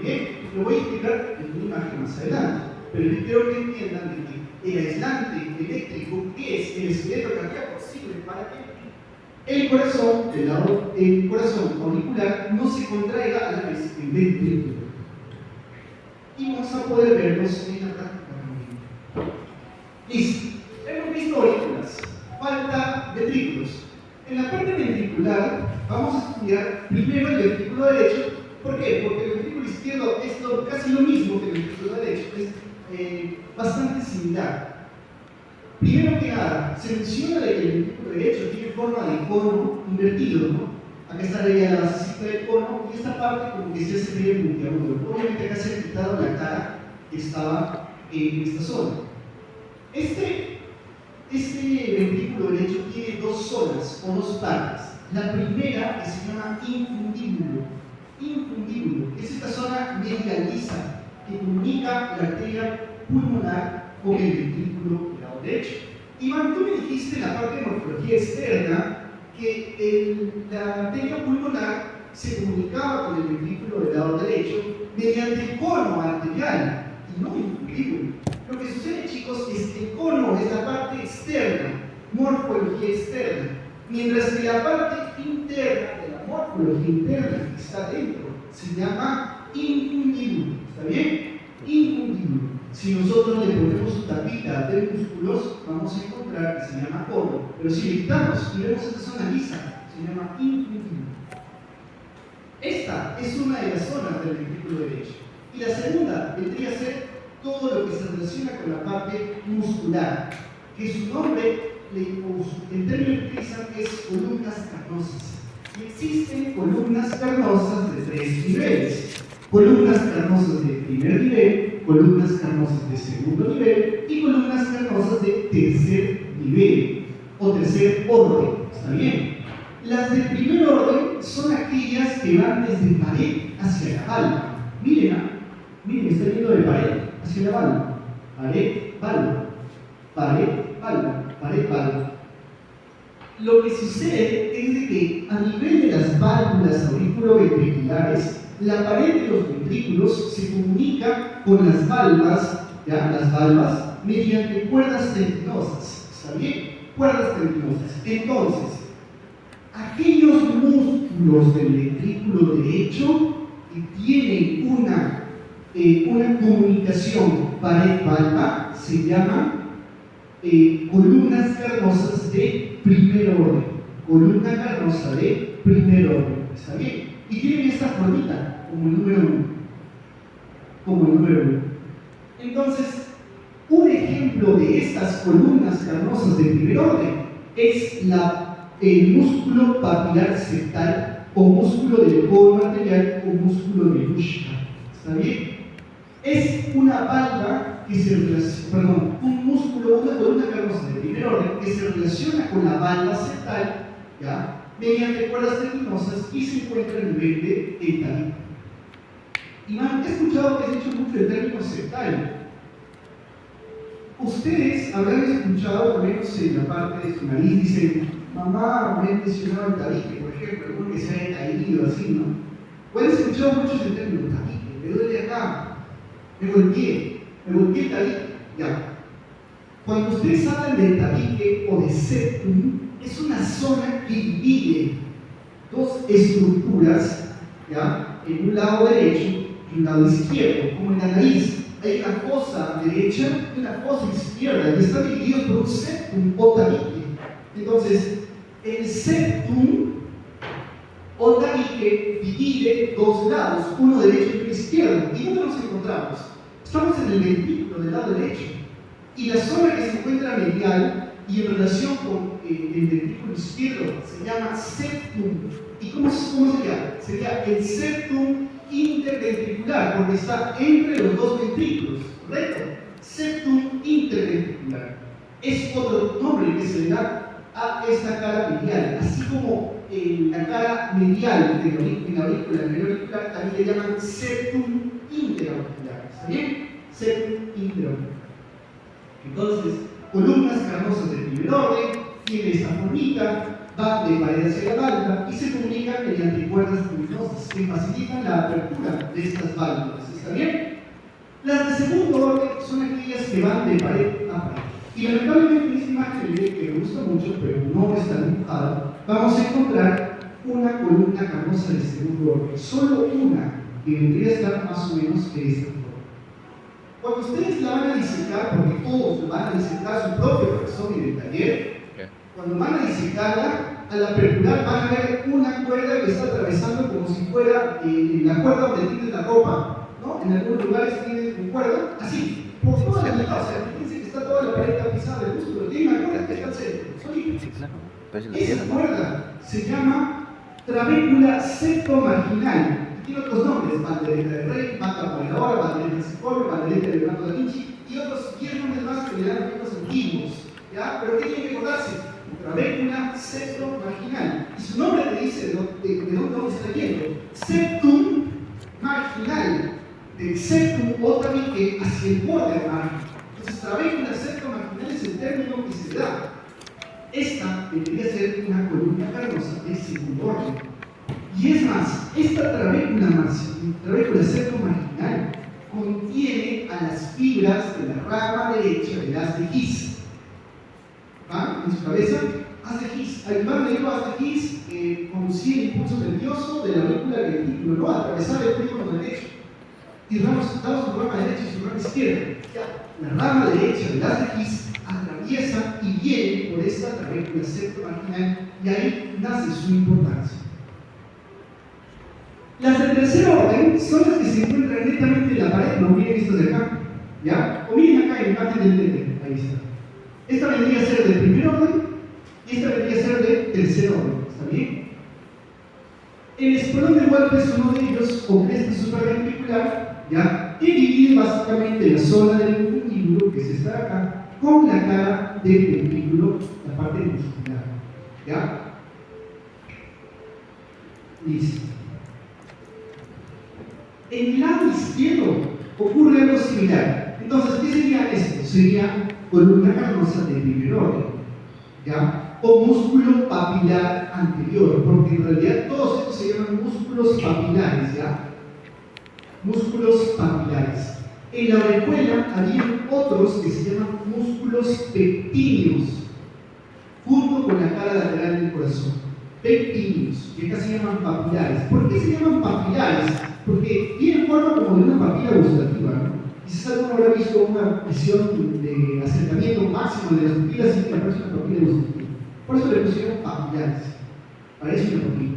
Bien, lo voy a explicar en una imagen más adelante, pero yo quiero que entiendan de que el aislante eléctrico, que es el esqueleto cardíaco, sirve para que el corazón auricular no se contraiga a la vez el ventrículo. Y vamos a poder verlos en la práctica también. Listo. Hemos visto aurículas, falta ventrículos. En la parte ventricular vamos a estudiar primero el ventrículo derecho. ¿Por qué? Porque el ventrículo izquierdo es casi lo mismo que el ventrículo derecho, es bastante similar. Primero que nada, se menciona de que el ventrículo derecho tiene forma de cono invertido, ¿no? Acá está la basecita del cono y esta parte como que se hace medio puntiagudo. Obviamente acá se ha quitado la cara que estaba en esta zona. Este ventrículo derecho tiene dos zonas o dos partes. La primera que se llama infundíbulo, es esta zona media lisa que comunica la arteria pulmonar con el ventrículo del lado derecho. Iván, tú me dijiste en la parte de morfología externa que la arteria pulmonar se comunicaba con el ventrículo del lado derecho mediante el cono arterial y no infundíbulo. Lo que sucede, chicos, es que el cono es la parte externa, morfología externa, mientras que la parte interna de la morfología interna que está dentro se llama infundíbulo. ¿Está bien? Infundíbulo. Si nosotros le ponemos una tapita de músculos, vamos a encontrar que se llama cono. Pero si le quitamos y vemos esta zona lisa, se llama infundíbulo. Esta es una de las zonas del ventrículo derecho. Y la segunda vendría a ser todo lo que se relaciona con la parte muscular, que su nombre, el término que utilizan es columnas carnosas. Y existen columnas carnosas de tres niveles: columnas carnosas de primer nivel, columnas carnosas de segundo nivel y columnas carnosas de tercer nivel o tercer orden. ¿Está bien? Las de primer orden son aquellas que van desde pared hacia la valva. Miren, está yendo de pared hacia la valva. Pared, valva. Pared, valva. Pared, valva. Lo que sucede es de que a nivel de las válvulas auriculoventriculares, la pared de los ventrículos se comunica con las valvas, mediante cuerdas tendinosas. ¿Está bien? Cuerdas tendinosas. Entonces, aquellos músculos del ventrículo derecho que tienen una comunicación pared-valva se llaman columnas carnosas de primer orden. Columna carnosa de primer orden. ¿Está bien? Y tienen esta formita como el número 1. Entonces, un ejemplo de estas columnas carnosas de primer orden es el músculo papilar septal o músculo del codo material o músculo de Luschka. ¿Está bien? Es una valva que se relaciona, una columna carnosa de primer orden que se relaciona con la valva septal, mediante cuerdas tendinosas y se encuentra a nivel de tabique. Y he escuchado que has dicho mucho el término septal. Ustedes habrán escuchado, al menos en la parte de su nariz, dicen, mamá me ha mencionado el tabique, por ejemplo, alguno que se haya caído así, ¿no? O han escuchado mucho el término tabique, me duele acá, me golpeé el tabique, ya. Cuando ustedes hablan del tabique o de septum, es una zona que divide dos estructuras, en un lado derecho y un lado izquierdo, como en la nariz. Hay una fosa derecha y una fosa izquierda, y están divididos por un septum o tabique. Entonces, el septum o tabique divide dos lados, uno derecho y uno izquierdo. ¿Y dónde nos encontramos? Estamos en el ventrículo del lado derecho. Y la zona que se encuentra medial y en relación con el ventrículo izquierdo se llama septum. ¿Y cómo sería? Sería el septum interventricular, porque está entre los dos ventrículos, ¿correcto? Septum interventricular. Es otro nombre que se le da a esta cara medial, así como la cara medial de la aurícula auricular también le llaman septum interauricular. ¿Está bien? Septum interauricular. Entonces, columnas carnosas de primer orden, tiene esta formita, va de pared hacia la válvula y se comunican mediante cuerdas tendinosas que facilitan la apertura de estas válvulas. ¿Está bien? Las de segundo orden son aquellas que van de pared a pared. Y lamentablemente en esta imagen que me gusta mucho, pero no está dibujada, vamos a encontrar una columna carnosa de segundo orden. Solo una, que vendría a estar más o menos de esta forma. Cuando ustedes la van a disecar, porque todos van a disecar su propio corazón en el taller, cuando van a disecarla, al aperturar van a ver una cuerda que está atravesando como si fuera la cuerda donde tienes la ropa, ¿no? En algunos lugares tienen una cuerda, así, por toda la mitad, o sea, fíjense que está toda la pared tapizada de músculo, tiene una cuerda que está al centro, solita. Sí, claro. Esa cuerda se llama trabécula septomarginal. Tiene otros nombres, bandereta de rey, banca ponedora, bandereta ciforme, bandereta de Leonardo da Vinci y otros 10 nombres más que le dan nombres antiguos. ¿Ya? Pero ¿qué tiene que acordarse? Trabécula septomarginal. Y su nombre te dice de dónde vamos a estar yendo. Septum marginal. Del septum o tabique hacia el borde marginal. Entonces, trabécula septomarginal es el término que se le da. Esta debería ser una columna carnosa de segundo orden. Y es más, esta trabécula septomarginal contiene a las fibras de la rama derecha del haz de His. ¿Va? En su cabeza, haz de His. Al mar negro haz de His conducía el impulso nervioso de la aurícula del ventrículo, ¿no? Atravesaba el ventrículo derecho. Y damos su rama derecha y su rama izquierda. Ya, la rama derecha del haz de His atraviesa y viene por esta trabécula septomarginal y ahí nace su importancia. Las de tercer orden son las que se encuentran netamente en la pared, no miren esto de acá, ¿ya? O miren acá en la imagen del lente, ahí está. Esta vendría a ser de primer orden y esta vendría a ser de tercer orden, ¿está bien? El espolón del Walpe es uno de ellos, o cresta supraventricular, ¿ya? Que divide básicamente la zona del infundíbulo, que es esta de acá, con la cara del ventrículo, la parte muscular, ¿ya? Listo. En el lado izquierdo ocurre algo similar. Entonces, ¿qué sería esto? Sería columna carnosa de primer orden, ¿ya? O músculo papilar anterior, porque en realidad todos estos se llaman músculos papilares, ¿ya? Músculos papilares. En la orejuela había otros que se llaman músculos pectíneos, junto con la cara lateral del corazón. Pectíneos, que acá se llaman papilares. ¿Por qué se llaman papilares? Porque tienen forma como de una papila gustativa, ¿no? Quizás alguno habrá visto una visión de acercamiento máximo de las pupilas y que aparece una papila gustativa. Por eso le pusieron papilares. Parece una papila.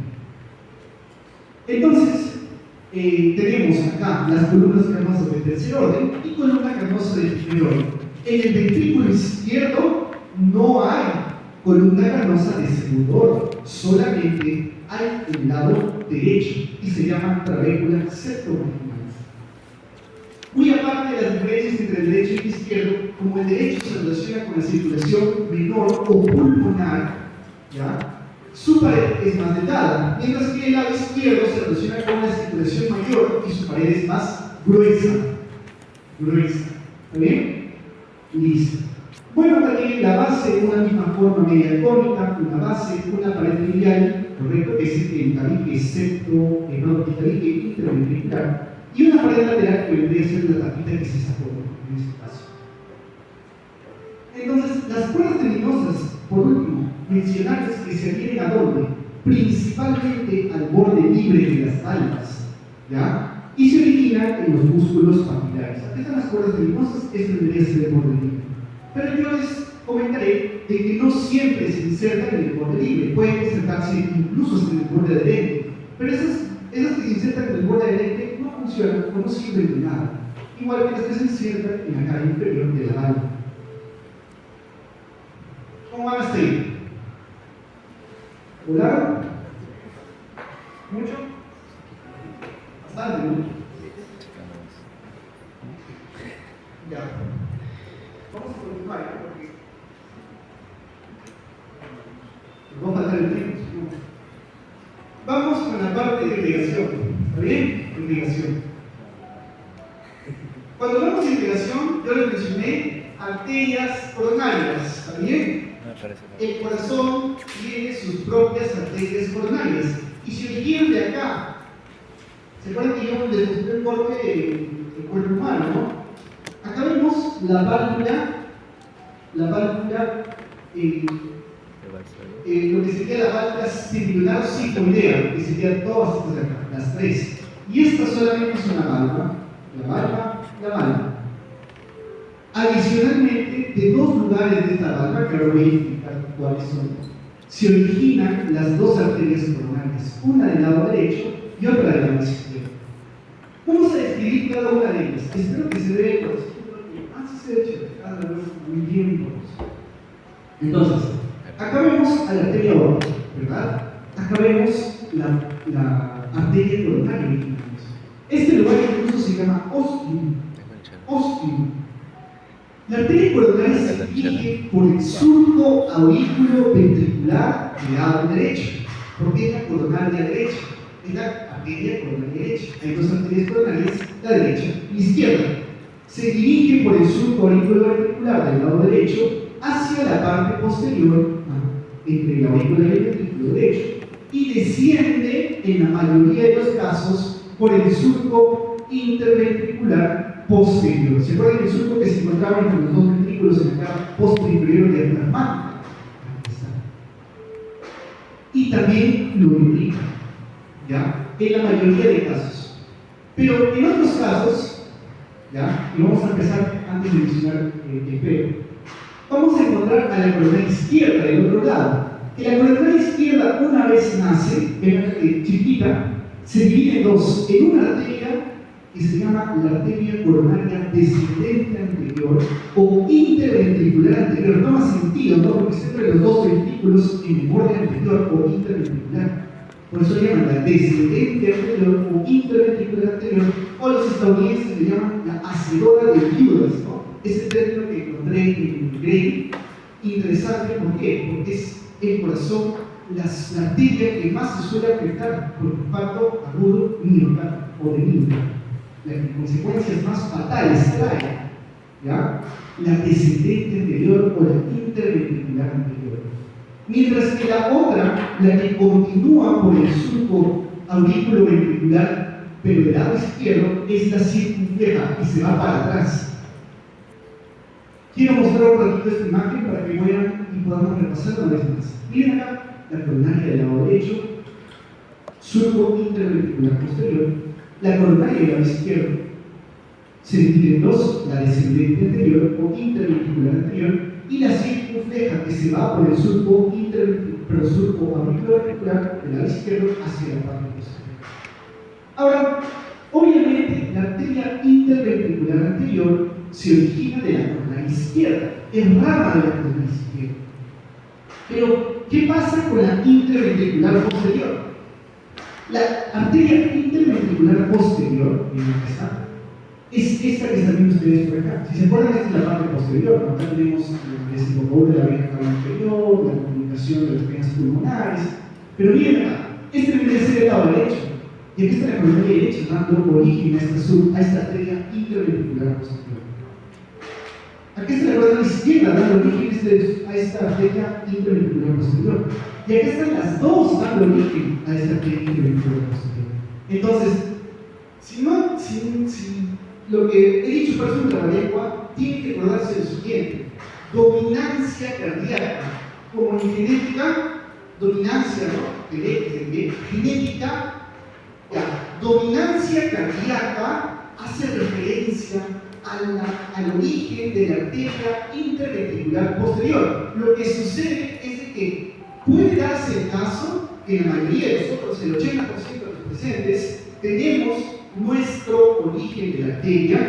Entonces, tenemos acá las columnas carnosas de tercer orden y columna carnosa de primer orden. En el ventrículo izquierdo no hay columna carnosa de segundo orden, solamente hay el lado derecho y se llama trabécula septomarginal. Muy aparte de las diferencias entre el derecho y el izquierdo, como el derecho se relaciona con la circulación menor o pulmonar, ¿ya? Su pared es más delgada, mientras que el lado izquierdo se relaciona con la circulación mayor y su pared es más gruesa. ¿Está bien? Listo. Bueno, también la base, una misma forma media cónica, una base, una pared lineal, correcto, que es el tabique tabique interventricular, y una pared lateral que vendría a ser la tapita que se sacó en este caso. Entonces, las cuerdas tendinosas, por último, mencionarles que se adhieren a dónde, principalmente al borde libre de las valvas, ¿ya? Y se originan en los músculos papilares. Aquí están las cuerdas tendinosas, esto debería ser el borde libre. Pero yo les comentaré de que no siempre se insertan en el borde libre, pueden insertarse incluso hasta en el borde adherente, pero esas que se insertan en el borde adherente no funcionan o no sirven de nada, igual que las que se insertan en la cara inferior de la valva. ¿Cómo van hasta ahí? ¿Volaron? ¿Mucho? Bastante, ¿no? Ya. Vamos a continuar, porque nos va a faltar el tiempo. Vamos con la parte de irrigación. ¿Está bien? Irrigación. Cuando hablamos de irrigación, yo les mencioné arterias coronarias. ¿Está bien? El corazón tiene sus propias arterias coronarias y se originan de acá. ¿Se acuerdan que yo les mostré el corte del cuerpo humano, no? Acá vemos la válvula, lo que sería la válvula circular psicoidea, que serían todas estas de acá, las tres. Y estas solamente son la válvula. Adicionalmente, de dos lugares de esta válvula, que ahora voy a explicar cuáles son, se originan las dos arterias coronarias, una del lado derecho y otra del lado izquierdo. Vamos a describir cada una de ellas. Espero que se vea por sí se ve muy bien. Entonces, acá vemos a la arteria aorta, ¿verdad? Acá vemos la arteria coronaria. Este lugar incluso se llama ostium. La arteria coronaria se dirige por el surco aurículo ventricular del lado derecho, porque es la coronaria derecha, es la arteria coronaria derecha. Hay dos arterias coronarias, la derecha y la izquierda. Se dirige por el surco aurículo ventricular del lado derecho hacia la parte posterior, entre la aurícula y el ventrículo derecho, y desciende, en la mayoría de los casos, por el surco interventricular posterior. ¿Se acuerdan del surco que se encontraba entre los dos ventrículos en la cara posterior diafragmática? Y también lo irriga, ¿ya? En la mayoría de casos. Pero en otros casos, ¿ya? Y vamos a empezar antes de mencionar el pelo. Vamos a encontrar a la coronaria izquierda del otro lado. Que la coronaria izquierda, una vez nace, chiquita, se divide en dos, en una arteria que se llama la arteria coronaria descendente anterior o interventricular anterior. Toma sentido, ¿no? Porque está entre los dos ventrículos en el borde anterior o interventricular. Por eso le llaman la descendente anterior o interventricular anterior, o los estadounidenses le llaman la hacedora de viudas, ¿no? Ese término que encontré en Gray, interesante, ¿por qué? Porque es el corazón, la arteria que más se suele afectar por infarto agudo miocardio o de miocardio. la que consecuencias más fatales trae, ¿ya? La descendente anterior o la interventricular anterior. Mientras que la otra, la que continúa por el surco aurículo-ventricular, pero del lado izquierdo, es la circunfleja y se va para atrás. Quiero mostrar un ratito esta imagen para que vean y podamos repasar una vez más. Miren acá la coronaria del lado derecho, surco interventricular posterior, la coronaria del lado izquierdo, se divide en dos, la descendente anterior o interventricular anterior y la circunfleja que se va por el surco auriculoventricular del lado izquierdo hacia la parte posterior. Ahora, obviamente, la arteria interventricular anterior se origina de la coronaria izquierda, es rama de la coronaria izquierda. Pero, ¿qué pasa con la interventricular posterior? La arteria interventricular posterior, miren acá está, es esta que están viendo ustedes por acá. Si se acuerdan, esta es la parte posterior, ¿no? Acá tenemos el desemboco de la vena cava inferior, la comunicación de las venas pulmonares. Pero miren acá, este debería ser el lado derecho. Y aquí está la coronaria derecha dando origen a esta arteria interventricular posterior. Aquí está la coronaria izquierda dando origen a esta arteria interventricular posterior. Y aquí están las dos dando origen a esta arteria interventricular posterior. Entonces, si lo que he dicho por ejemplo en la lengua, tiene que acordarse de lo siguiente: dominancia cardíaca, como en genética, dominancia, ¿no? Genética, ya, dominancia cardíaca hace referencia al origen de la arteria interventricular posterior. Lo que sucede es de que puede darse el caso que en la mayoría de nosotros, el 80% de los presentes, tenemos nuestro origen de la arteria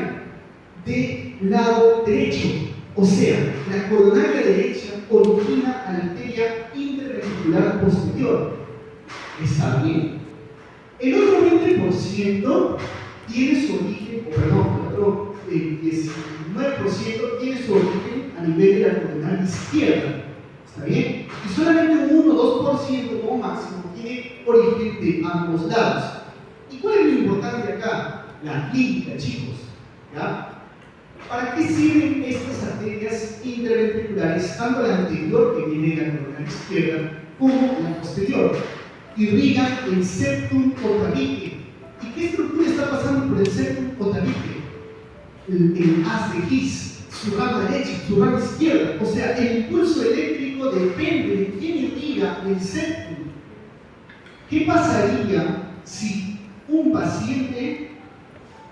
del lado derecho. O sea, la coronaria derecha origina a la arteria interventricular posterior. ¿Está bien? El otro 20% tiene su origen, el otro 19% tiene su origen a nivel de la coronaria izquierda. ¿Está bien? Y solamente un 1 o 2% como máximo tiene origen de ambos lados. ¿Y cuál es lo importante acá? La clínica, chicos. ¿Ya? ¿Para qué sirven estas arterias interventriculares, tanto la anterior, que viene de la coronaria izquierda, como la posterior? Irrigan el septum otavique. ¿Y qué estructura está pasando por el septum otavique? El haz de His, su rama derecha, su rama izquierda. O sea, el impulso eléctrico depende de quién irriga el septum. ¿Qué pasaría si un paciente,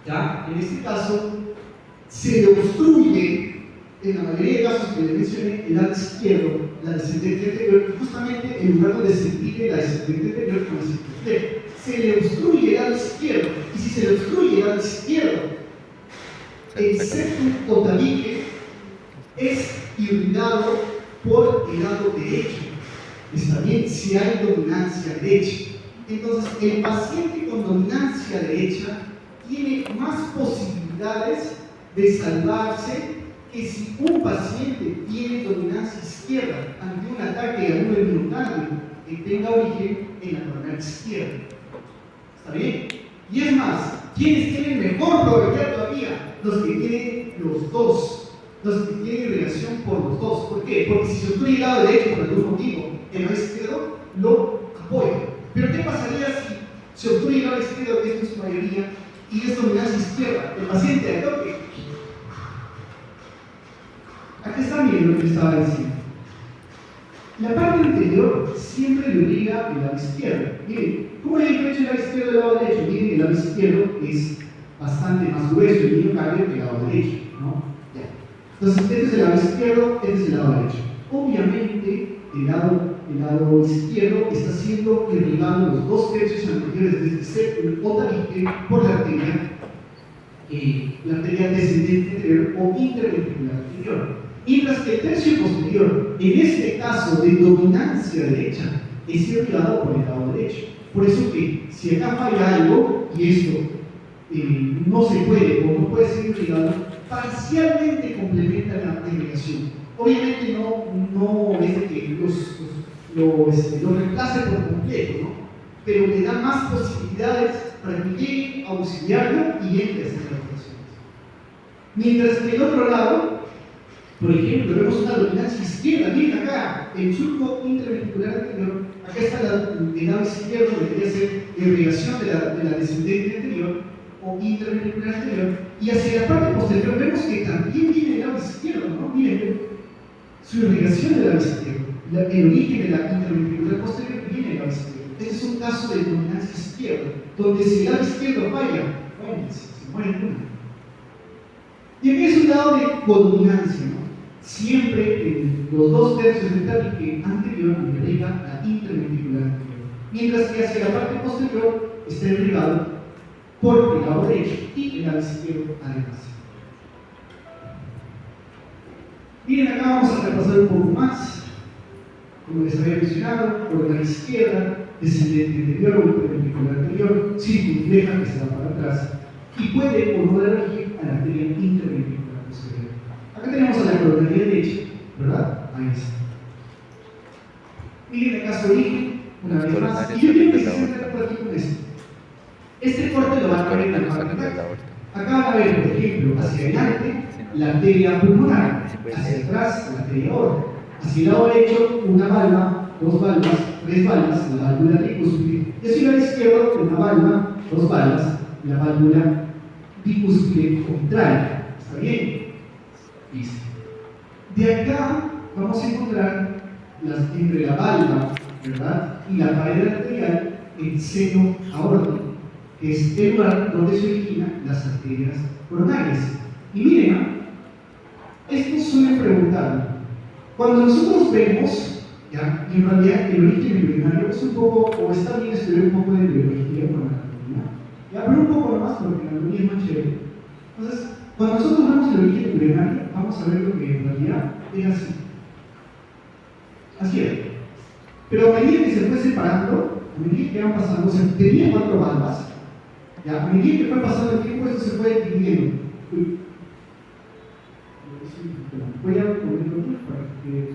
ya, en este caso, se le obstruye, en la mayoría de casos que les mencioné, el lado izquierdo, la descendente anterior, justamente en lugar donde se divide la descendente anterior con la circunfleja, se le obstruye el lado izquierdo, y si se le obstruye el lado izquierdo, el septum otavique es irrigado por el lado derecho. Está bien, si hay dominancia derecha. Entonces, el paciente con dominancia derecha tiene más posibilidades de salvarse que si un paciente tiene dominancia izquierda ante un ataque a un miocardio que tenga origen en la coronaria izquierda. ¿Está bien? Y es más, ¿quiénes tienen mejor probabilidad todavía? Los que tienen los dos, los que tienen relación por los dos. ¿Por qué? Porque si se obstruye el lado derecho por algún motivo, el lado izquierdo lo apoya. Pero ¿qué pasaría si se obstruye el lado izquierdo, que es en su mayoría, y es dominancia izquierda? El paciente de toque. Aquí está, miren lo que estaba diciendo. La parte anterior siempre le obliga el lado izquierdo. Miren, ¿cómo le diferencia el lado izquierdo del lado derecho? Miren, el lado izquierdo es bastante más grueso el miocardio que el lado derecho, ¿no? Ya. Entonces, este es el lado izquierdo, este es el lado derecho. Obviamente, el lado izquierdo está siendo irrigado los 2/3 anteriores de este septum otavique por la arteria descendente anterior o interventricular anterior. Mientras que el tercio posterior, en este caso de dominancia derecha, es irrigado por el lado derecho. Por eso que si acá falla algo, y esto no se puede o no puede ser irrigado, parcialmente complementa la irrigación. Obviamente no es de que lo reemplace por completo, ¿no? pero le da más posibilidades para que llegue a auxiliarlo y entre a hacer las operaciones. Mientras que del otro lado, por ejemplo, vemos una dominancia izquierda. Miren acá, el surco interventricular anterior, acá está el lado izquierdo, debería ser irrigación de la descendente anterior o interventricular anterior, y hacia la parte posterior vemos que también viene el lado izquierdo, ¿no? Miren, su irrigación del lado izquierdo, el origen de la interventricular posterior viene del lado izquierdo. Este es un caso de dominancia izquierda, donde si el lado izquierdo falla, bueno, se muere una. Y aquí es un lado de codominancia, ¿no? Siempre en los 2/3 del tabique anterior irriga la interventricular anterior, mientras que hacia la parte posterior está irrigado por el lado derecho y el lado izquierdo además. Miren, acá vamos a repasar un poco más. Como les había mencionado, por la izquierda, descendente anterior o interventricular anterior, circunfleja que se va para atrás y puede o no dar origen a la arteria interventricular posterior. Acá tenemos a la coronaria derecha, ¿verdad? Ahí está. Miren acá su origen, una vez más. Y yo quiero que se centren por aquí con esto. Este corte lo van a ver en la parte. Acá van a ver, por ejemplo, hacia adelante la arteria pulmonar, hacia atrás la arteria aorta, hacia el lado derecho una valva, dos valvas, tres valvas, la válvula bicúspide, y hacia el lado izquierdo una valva, dos valvas, la válvula bicúspide contraria. ¿Está bien? Listo. De acá vamos a encontrar entre la valva, ¿verdad?, y la pared arterial el seno aórtico, que es el lugar donde se originan las arterias coronarias. Y miren, esto suele preguntar, cuando nosotros vemos, ¿ya?, en realidad el origen embrionario es un poco, o está bien estudiar un poco de biología con anatomía, ya, pero un poco nomás porque la anatomía es más chévere. Entonces, cuando nosotros vemos el origen embrionario, vamos a ver lo que en realidad era así. Así es. Pero a medida que se fue separando, a medida que iban pasando, o sea, tenía 4 valvas, ¿ya? A medida que fue pasando el tiempo, eso se fue dividiendo. Voy a ponerlo aquí para que...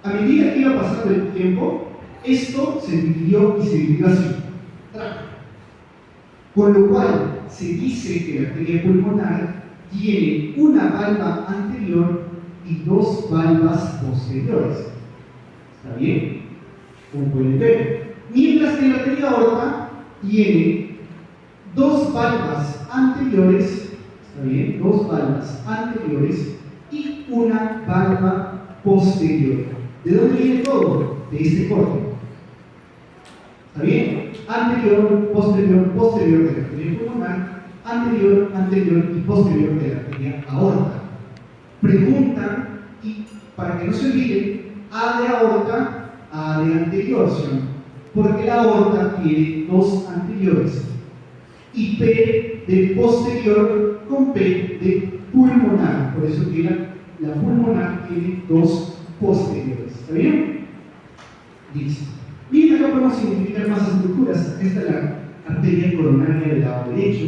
A medida que iba pasando el tiempo, esto se dividió y se dividió así. Con lo cual, se dice que la arteria pulmonar tiene una valva anterior y 2 valvas posteriores. ¿Está bien? Como pueden ver. Mientras que la arteria aorta tiene 2 valvas anteriores, ¿está bien? 2 valvas anteriores y una valva posterior. ¿De dónde viene todo? De este corte. ¿Está bien? Anterior, posterior de la arteria pulmonar, anterior, y posterior de la arteria aorta. Preguntan, y para que no se olviden, A de aorta, A de anterior, ¿sí? Porque la aorta tiene 2 anteriores y P de posterior con P de pulmonar, por eso que la pulmonar tiene 2 posteriores. ¿Está bien? Listo. Miren, acá podemos identificar más estructuras. Esta es la arteria coronaria del lado derecho,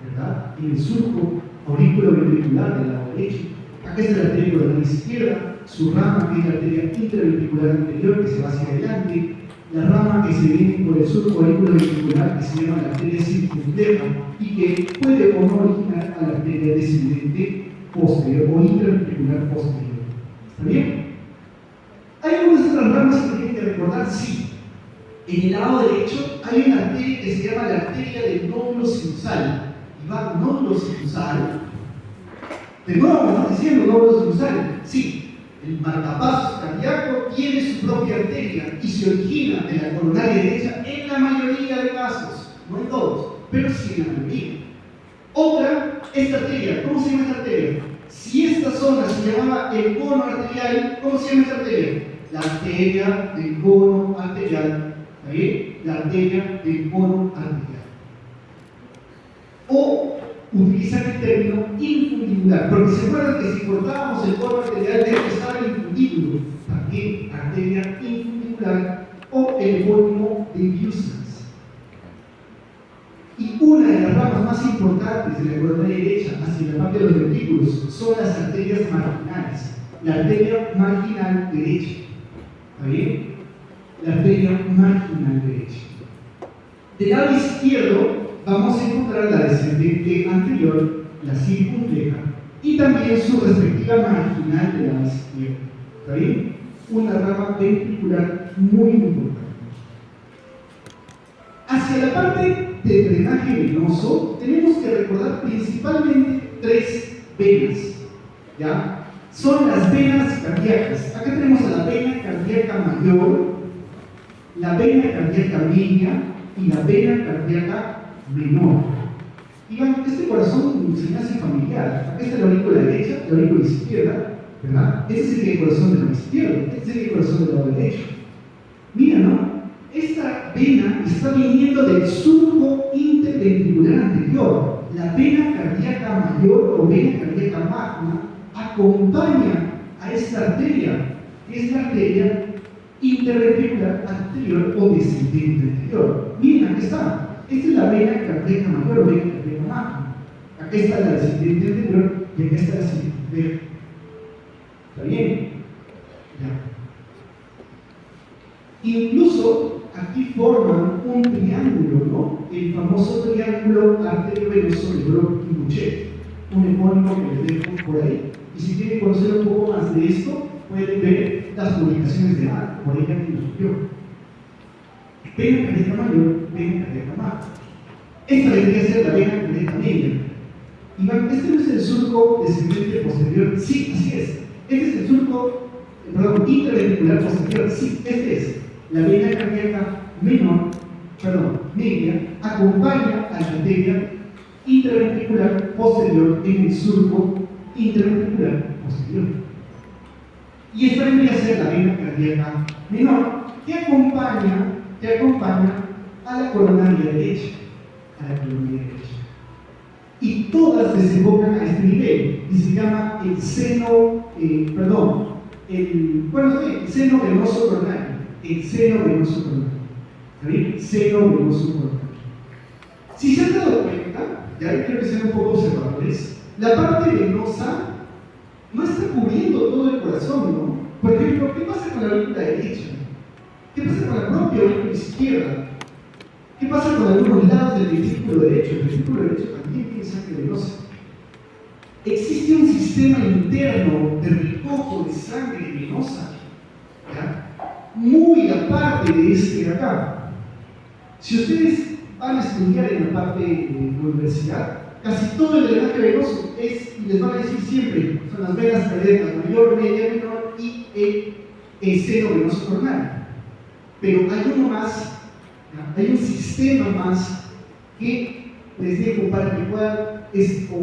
¿verdad? Tiene el surco auriculoventricular del lado derecho. Acá está la arteria coronaria izquierda, su rama que es la arteria interventricular anterior que se va hacia adelante, la rama que se viene por el surco auriculoventricular que se llama la arteria circunfleja y que puede o no originar a la arteria descendente posterior o interventricular posterior. ¿Está bien? ¿Hay algunas otras ramas que tienen que recordar? Sí. En el lado derecho hay una arteria que se llama la arteria del nódulo sinusal. Y va nódulo sinusal. De nuevo, ¿me estás diciendo nódulo sinusal? Sí. El marcapasos cardíaco tiene su propia arteria y se origina de la coronaria derecha en la mayoría de casos. No en todos, pero sí en la mayoría. Otra, esta arteria. ¿Cómo se llama esta arteria? Si esta zona se llamaba el cono arterial, ¿cómo se llama esta arteria? La arteria del cono arterial. ¿Está bien? La arteria del cono arterial. O utilizan el término infundibular, porque se acuerdan que si cortábamos el cono arterial dentro estaba el infundíbulo, también arteria infundibular o el epónimo de Busens. Y una de las ramas más importantes de la coronaria derecha hacia la parte de los ventrículos son las arterias marginales, la arteria marginal derecha. ¿Está bien? la arteria marginal derecha. Del lado izquierdo vamos a encontrar la descendente anterior, la circunfleja, y también su respectiva marginal del lado izquierdo. ¿Está bien? Una rama ventricular muy importante. Hacia la parte de drenaje venoso tenemos que recordar principalmente 3 venas, ¿ya? Son las venas cardíacas. Acá tenemos a la vena cardíaca mayor, la vena cardíaca media y la vena cardíaca menor. Digan, este corazón se me hace familiar. Acá está la aurícula derecha, la aurícula izquierda, ¿verdad? Este es el corazón del lado izquierdo, este es el corazón del lado derecho. Mira, ¿no? Esta vena está viniendo del surco interventricular anterior. La vena cardíaca mayor o vena cardíaca magna acompaña a esta arteria, que es la arteria interventricular anterior o descendente anterior. Miren, aquí está. Esta es la vena cardíaca mayor o vena cardíaca magna. Acá está la descendente anterior y acá está la siguiente. ¿Está bien? Ya. Incluso aquí forman un triángulo, ¿no? El famoso triángulo arteriovenoso de Brock y Bouchet, un epónimo que les dejo por ahí. Y si quieren conocer un poco más de esto, pueden ver las publicaciones de Ana, por ella que nos dio. Vena cardíaca mayor, vena cardíaca magna. Esta debería ser la vena cardíaca media. Y este no es el surco descendente posterior, sí, así es. Este es el surco, interventricular posterior, sí, este es. La vena cardíaca media, acompaña a la arteria interventricular posterior en el surco interventricular posterior. Y esta debería ser la vena cardíaca menor, que acompaña a la coronaria derecha. Y todas desembocan a este nivel, y se llama el seno, el seno venoso coronario. El seno venoso coronario. ¿Está bien? Seno venoso coronario. Si se han dado cuenta, ya quiero que sean un poco observadores, la parte venosa no está cubriendo todo el corazón, ¿no? Por ejemplo, ¿qué pasa con la aurícula derecha? ¿Qué pasa con la propia aurícula izquierda? ¿Qué pasa con algunos lados del ventrículo derecho? El ventrículo derecho también tiene sangre venosa. Existe un sistema interno de recojo de sangre venosa, ¿ya? Muy aparte de este de acá. Si ustedes van a estudiar en la parte de la universidad, casi todo el drenaje venoso es, y les van a decir siempre, son las venas cardíacas mayor, media, menor y el seno venoso coronario. Pero hay uno más, hay un sistema más que les dejo para que puedan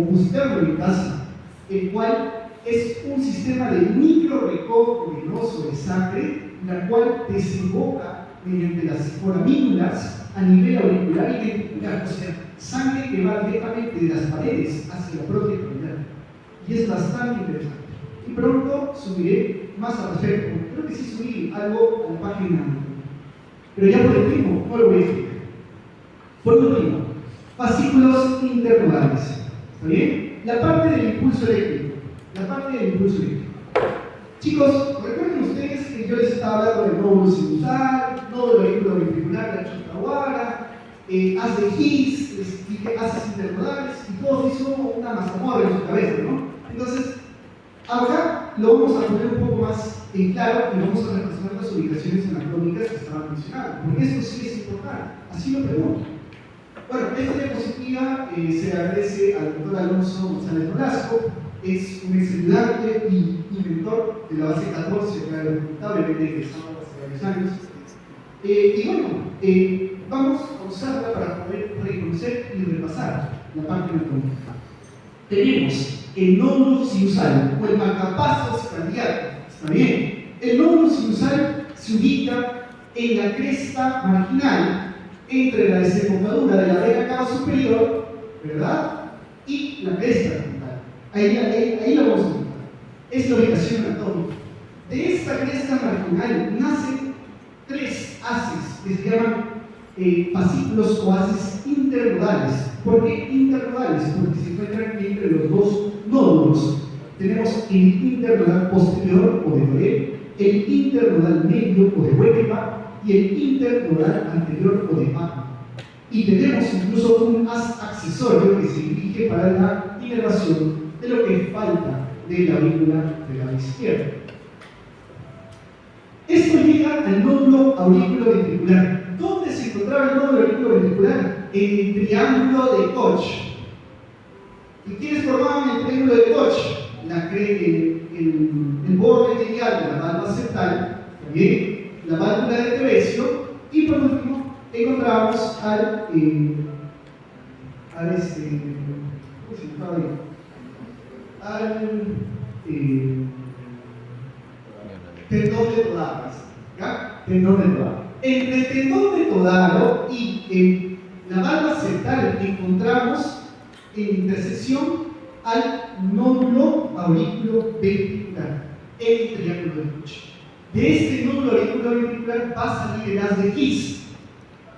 buscarlo en casa, el cual es un sistema de micro recojo venoso de sangre, la cual desemboca mediante las foramínulas a nivel auricular y ventricular, o sea, sangre que va directamente de las paredes hacia la propia cavidad. Y es bastante interesante. Y pronto subiré más al respecto. Creo que sí subí algo a la página, pero ya por el tiempo no lo voy a explicar. Por último, fascículos internodales. ¿Está bien? La parte del impulso eléctrico. Chicos, recuerden ustedes que yo les estaba hablando del nódulo sinusal, nódulo ventricular, la chotawara, haz de Higgs, les expliqué haces internodales, y todos hizo una mazamorra en su cabeza, ¿no? Entonces, ahora lo vamos a poner un poco más en claro y vamos a representar las ubicaciones anatómicas que estaban mencionando, porque esto sí es importante, así lo pregunto. Bueno, esta diapositiva se agradece al doctor Alonso González Nolasco, es un ex ayudante y inventor de la base 14, lamentablemente egresado hace varios años. Y bueno, vamos a usarla para poder reconocer y repasar la parte anatómica. Tenemos el nódulo sinusal o el marcapasos cardíaco, ¿está bien? El nódulo sinusal se ubica en la cresta marginal entre la desembocadura de la vena cava superior, ¿verdad? Y la cresta frontal. Ahí la vamos a encontrar. Es la ubicación anatómica. De esta cresta marginal nacen 3 haces que se llaman fascículos o haces internodales. ¿Por qué internodales? Porque se encuentran entre los dos nódulos. Tenemos el internodal posterior o de Loret, el internodal medio o de Wegener y el internodal anterior o de mano. Y tenemos incluso un accesorio que se dirige para la inervación de lo que falta de la aurícula del lado izquierdo. Esto llega al nódulo auriculoventricular. ¿Dónde se encontraba el nódulo auriculoventricular? En el triángulo de Koch. ¿Y quiénes formaban el triángulo de Koch? El borde medial de la válvula septal, también la válvula de Trapecio, y por último encontramos tendón de Todaro. ¿Ya? Tendón de Todaro. Entre el tendón de Todaro y la válvula septal encontramos en intersección al nódulo auriculoventricular, el triángulo de Koch. De este nódulo auriculoventricular va a salir el haz de His.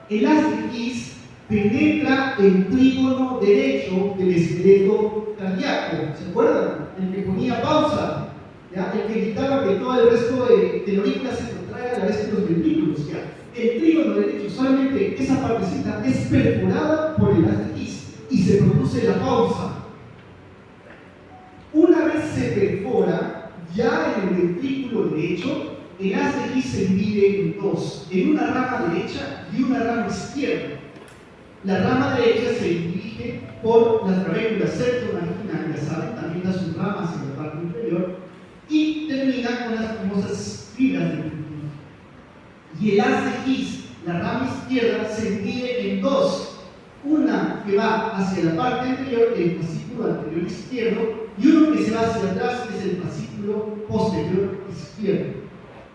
El haz de His penetra el trígono derecho del esqueleto cardíaco. ¿Se acuerdan? El que ponía pausa, ¿ya? El que evitaba que todo el resto de la aurícula se contraiga a la vez que los ventrículos. ¿Ya? El trígono derecho, solamente esa partecita es perforada por el haz de His y se produce la pausa. Una vez se perfora, ya en el ventrículo derecho, el haz de His se divide en dos, en una rama derecha y una rama izquierda. La rama derecha se dirige por las trabéculas septomarginal, ya saben, también da sus ramas en la parte inferior, y termina con las famosas fibras del ventrículo. Y el haz de His, la rama izquierda, se divide en dos. Una que va hacia la parte anterior, el fascículo anterior izquierdo, y uno que se va hacia atrás, que es el fascículo posterior izquierdo.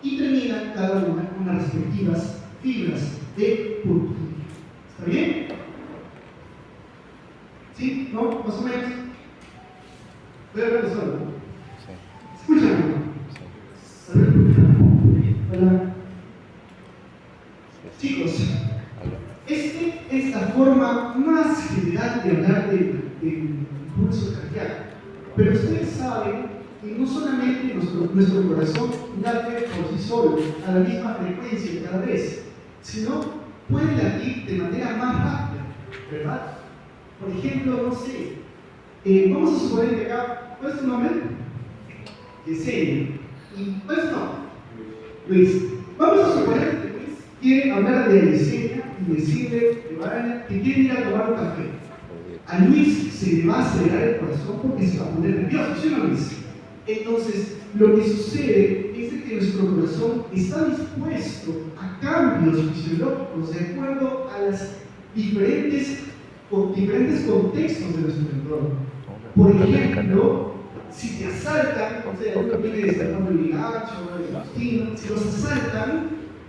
Y terminan cada una con las respectivas fibras de purpurina. ¿Está bien? ¿Sí? ¿No? ¿Más o menos? Voy a hablar solo, ¿no? Sí. Escúchame. Sí. A ver, hola. Chicos, esta es la forma más general de hablar del pulso cardíaco. Pero ustedes saben que no solamente nuestro corazón late por sí solo a la misma frecuencia cada vez, sino puede latir de manera más rápida, ¿verdad? Por ejemplo, no sé, vamos a suponer que acá, ¿cuál es tu nombre? Yesenia. ¿Y cuál es tu nombre? Luis. Vamos a suponer que Luis quiere hablar de Yesenia y decirle que quiere ir a tomar un café. A Luis se le va a acelerar el corazón porque se va a poner nervioso, ¿sí o no, Luis? Entonces, lo que sucede es que nuestro corazón está dispuesto a cambios fisiológicos de acuerdo a los diferentes contextos de nuestro entorno. Por ejemplo, si te asaltan, o sea, uno viene de San Pablo de Gacho, de Agustín, si los asaltan,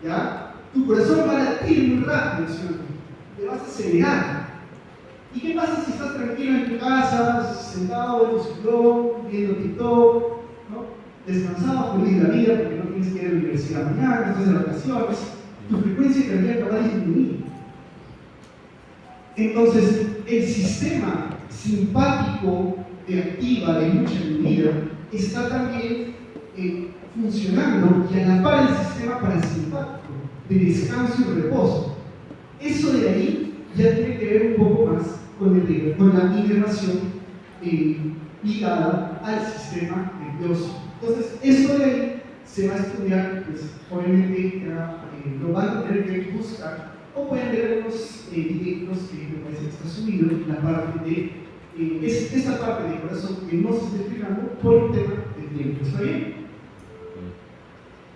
¿ya? Tu corazón va a latir muy rápido, ¿sí? Te vas a acelerar. ¿Y qué pasa si estás tranquilo en tu casa, sentado en tu sillón, viendo TikTok, ¿no? Descansado, feliz de la vida porque no tienes que ir a la universidad mañana, estás de vacaciones? Tu frecuencia cardíaca va a disminuir. Entonces, el sistema simpático de activa de lucha en vida está también funcionando y a la par el sistema parasimpático de descanso y reposo. Eso de ahí ya tiene que ver un poco más con la inervación ligada al sistema nervioso. Entonces, eso de ahí se va a estudiar, pues obviamente lo van a tener que buscar, o pueden ver unos directos que me parece que está subido, la parte de esta parte del corazón que no se está explicando por un tema de tiempo. ¿Está bien?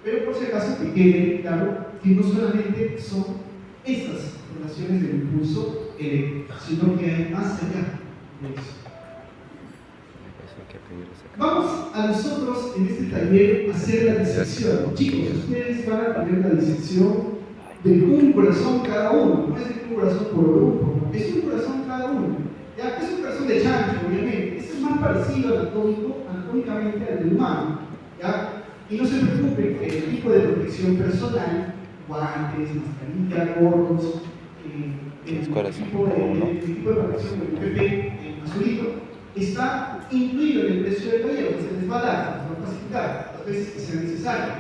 Pero por si acaso que quede claro que no solamente son estas relaciones del impulso eléctrico, sino que hay más allá de eso. Vamos a nosotros en este taller a hacer la disección. Chicos, ustedes van a tener la disección de un corazón cada uno, no es de un corazón por grupo, es un corazón cada uno. Ya, es un corazón de chancho, obviamente. Este es más parecido anatómicamente al del humano. ¿Ya? Y no se preocupen que el tipo de protección personal, guantes, mascarilla, gorros, el tipo de protección del PP, el azulito, está incluido en el precio del taller, se les va a dar, les va a facilitar las veces que sea necesario.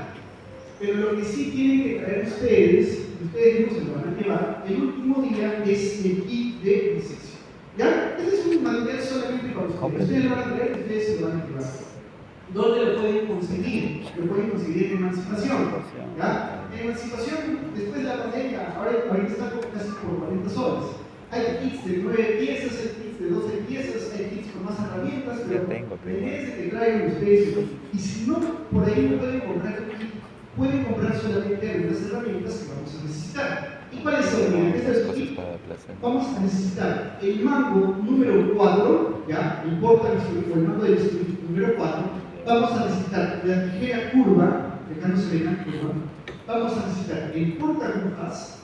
pero lo que sí tienen que traer ustedes mismos se lo van a llevar, el último día es el kit de disección. ¿Ya? Este es un material solamente para ustedes. Ustedes lo van a traer y ustedes se lo van a llevar. ¿Dónde lo pueden conseguir? Lo pueden conseguir en Emancipación. ¿Ya? En Emancipación, después de la pandemia, ahorita está casi por 40 soles. Hay kits de 9 piezas, hay kits de 12 piezas, hay kits con más herramientas, pero la idea es que traigan ustedes. Y si no, por ahí no pueden comprar el kit, pueden comprar solamente algunas herramientas que vamos a necesitar. ¿Y cuáles son? Vamos a necesitar el mango número 4, ¿ya? El porta-dispositivo, el mango del dispositivo número 4. Vamos a necesitar la tijera curva, que acá no se ve la curva. Vamos a necesitar el porta-agujas,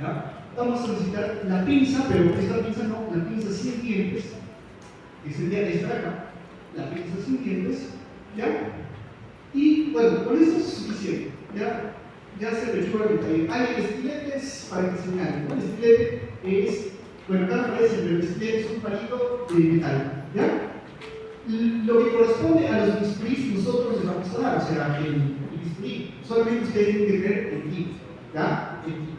¿ya? Vamos a necesitar la pinza, pero esta pinza no, la pinza sin dientes, que sería esta de acá, la pinza sin dientes, ¿ya? Y bueno, con eso es suficiente, ya se rechuga el detalle. Hay estiletes para que señalen. Un estilete es, bueno, acá no aparece, pero el estilete es un palito de metal, ¿ya? Lo que corresponde a los biscuits nosotros les vamos a dar, o sea, el biscuit, solamente ustedes tienen que tener el kit, ¿ya? El kit.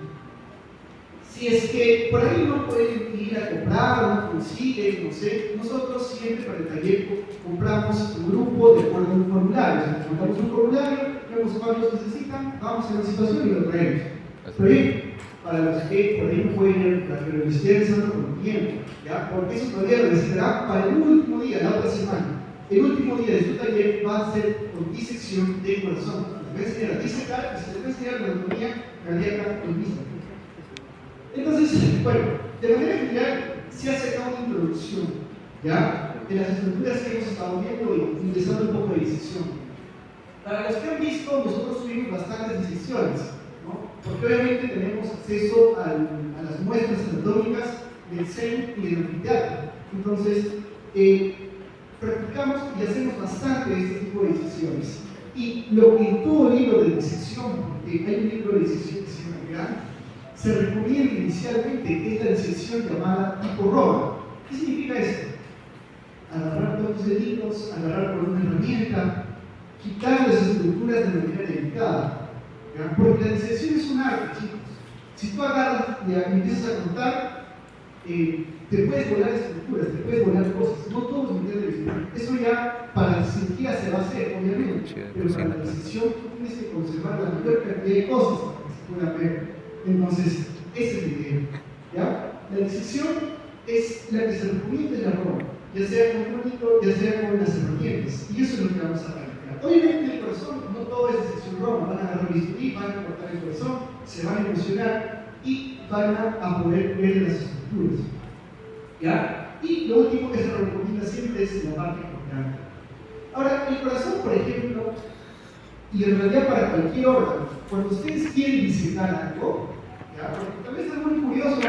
Si es que por ahí no pueden ir a comprar, no consiguen, no sé, nosotros siempre para el taller compramos un grupo de acuerdo a un formulario. O sea, mandamos un formulario, vemos cuántos necesitan, vamos a la situación y lo traemos. Pero bien, para los que por ahí no pueden ir, para que lo estén usando con tiempo, ¿ya? Porque eso todavía lo necesitará para el último día, la otra semana. El último día de su taller va a ser con disección de corazón. Les voy a enseñar a disecar y se les va a enseñar la anatomía cardíaca del mismo. Entonces, bueno, de manera general se hace acá una introducción, ¿ya? De las estructuras que hemos estado viendo y empezando un poco de disección. Para los que han visto, nosotros tuvimos bastantes disecciones, ¿no? Porque obviamente tenemos acceso a las muestras anatómicas del seno y del anfiteatro. Entonces, practicamos y hacemos bastante de este tipo de disecciones. Y lo que en todo libro de disección, porque hay un libro de disección que se llama Gran, se recomienda inicialmente que es la disección llamada tipo Roma. ¿Qué significa esto? Agarrar dos deditos, agarrar con una herramienta, quitar las estructuras de manera delicada. ¿Ya? Porque la disección es un arte, chicos. Si tú agarras y empiezas a cortar, te puedes volar estructuras, te puedes volar cosas. No todos entienden eso. Eso ya para la cirugía se va a hacer, obviamente. Pero para la disección tú tienes que conservar la mayor cantidad de cosas para que se puedan ver. Entonces, ese es el idea, ¿ya? La disección es la que se recomienda en la Roma, ya sea con un monitor, ya sea con las herramientas, y eso es lo que vamos a practicar. Obviamente el corazón, no todo es disección Roma, van a agarrar el bisturí, van a cortar el corazón, se van a emocionar y van a poder ver las estructuras, ¿ya? Y lo último que se recomienda siempre es la parte corporal. Ahora, el corazón, por ejemplo, y en realidad para cualquier órgano, cuando ustedes quieren disecar algo, ¿ya? Porque tal vez es muy curioso, va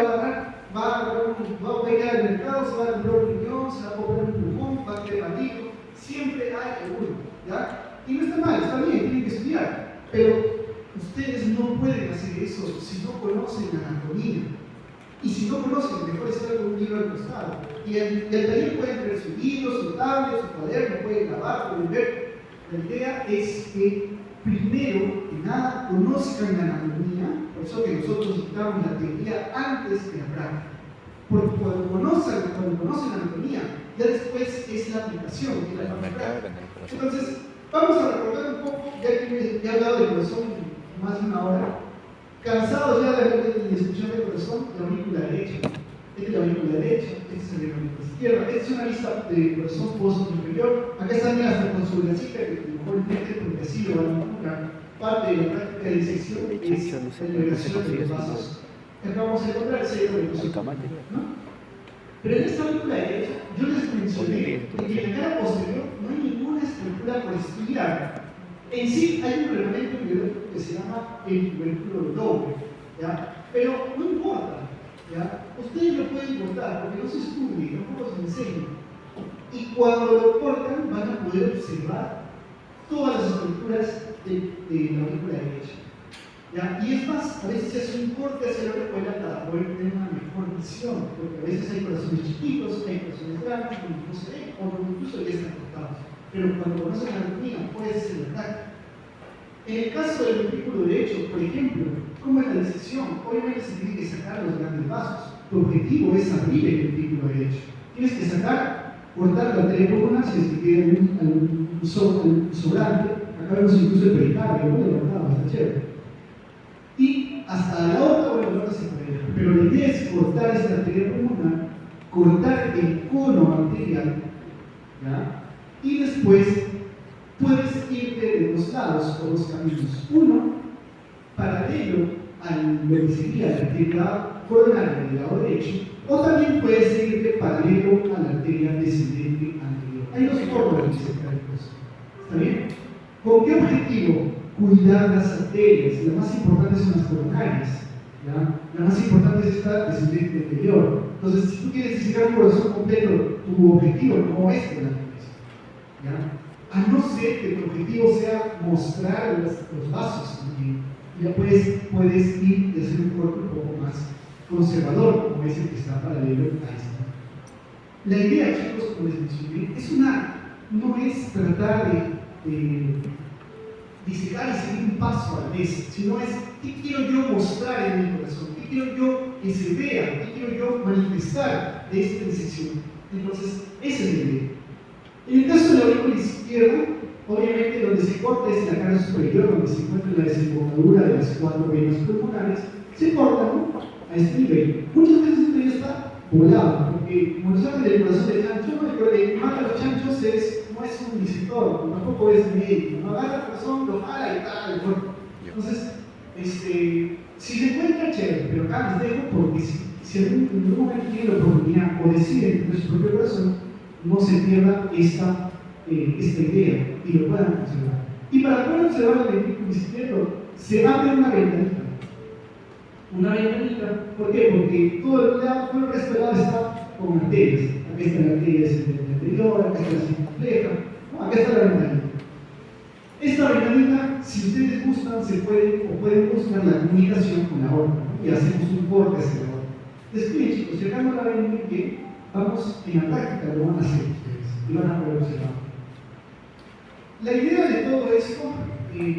a ir al mercado, se va a comprar un riñón, se va a comprar un pulmón, va a quedar maldito, siempre hay uno, ¿ya? Y no está mal, está bien, tienen que estudiar, pero ustedes no pueden hacer eso si no conocen la anatomía. Y si no conocen, mejor estar con un libro al costado. Y al taller pueden tener su libro, su tablet, su cuaderno, pueden grabar, pueden ver. La idea es que primero que nada conozcan la anatomía, por eso que nosotros dictamos la teoría antes que la práctica. Porque cuando conocen la anatomía, ya después es la aplicación, que es la práctica. Entonces, vamos a recordar un poco, ya que he hablado del corazón más de una hora, cansados ya de escuchar el corazón, la aurícula derecha. Esta es la aurícula derecha, esta es la aurícula izquierda. Esta es una lista de corazón posto superior. Acá están hasta con su grasita, que mejor entiende porque así lo van a encontrar. Parte de la práctica de disección es la liberación de los vasos. Acá vamos a encontrar el sello de los ¿no? Pero en esta aurícula derecha, yo les mencioné que en la cara posterior no hay ninguna estructura por estudiar. En sí hay un reglamento biológico que se llama el tubérculo doble, ¿ya? Pero no importa, ¿ya? Ustedes lo pueden cortar porque no se estudia, no se enseña. Y cuando lo cortan van a poder observar todas las estructuras de la aurícula derecha, ¿ya? Y es más, a veces se hace un corte hacia la aurícula para poder tener una mejor visión, porque a veces hay corazones chiquitos, hay corazones grandes, no se ven, o incluso ya están cortados. Pero cuando conocen la anatomía, puede ser verdad. En el caso del ventrículo derecho, por ejemplo, ¿cómo es la disección? Obviamente se tiene que sacar los grandes vasos. Tu objetivo es abrir el ventrículo derecho. Tienes que cortar la arteria pulmonar si es que queda un sobrante. Acá vemos incluso el pericardio, muy levantado, está chévere. Y hasta la aorta, bueno, no se puede. Pero la idea es cortar esta arteria pulmonar, cortar el cono arterial, ¿ya? Y después puedes irte de dos lados por dos caminos. Uno, paralelo a lo que sería la arteria coronaria del lado derecho, o también puedes irte paralelo a la arteria descendente anterior. Hay dos formas de diseccionar el costo. ¿Está bien? ¿Con qué objetivo? Cuidar las arterias. Las más importantes son las coronarias. ¿Ya? La más importante es esta descendente anterior. Entonces, si tú quieres disecar un corazón completo, tu objetivo no es con la cabeza. ¿Ya? A no ser que tu objetivo sea mostrar los vasos también. Ya puedes ir y hacer un corte un poco más conservador, como ese que está paralelo a esta. La idea, chicos, como les mencioné, no es tratar de disecar y seguir un paso a la vez, sino es qué quiero yo mostrar en mi corazón, qué quiero yo que se vea, qué quiero yo manifestar de esta disección. Entonces, esa es la idea. En el caso de la aurícula izquierda, obviamente donde se corta es la cara superior, donde se encuentra la desembocadura de las cuatro venas pulmonares, se corta, ¿no?, a este nivel. Muchas veces esto ya está volado, porque como lo saben del corazón de chancho, el que mata a los chanchos no es un disector, tampoco es médico, no agarra el corazón, lo jala y tal, bueno. Entonces, si se encuentra chévere, pero acá les dejo porque si en algún momento tienen la oportunidad o deciden tener su propio corazón, no se pierda esta idea y lo puedan observar. Y para poder observar el ventrículo izquierdo, se abre una ventanita. Una ventanita, ¿por qué? Porque todo el resto del lado está con arterias. Acá está la arteria anterior, acá está la circunfleja, ¿no? Acá está la ventanita. Esta ventanita, si ustedes gustan, pueden buscar la comunicación con la aorta, ¿no? Y hacemos un corte hacia la aorta. Después, chicos, si acá no la ven muy bien, vamos en la práctica, lo van a hacer ustedes y van a poder observar. La idea de todo esto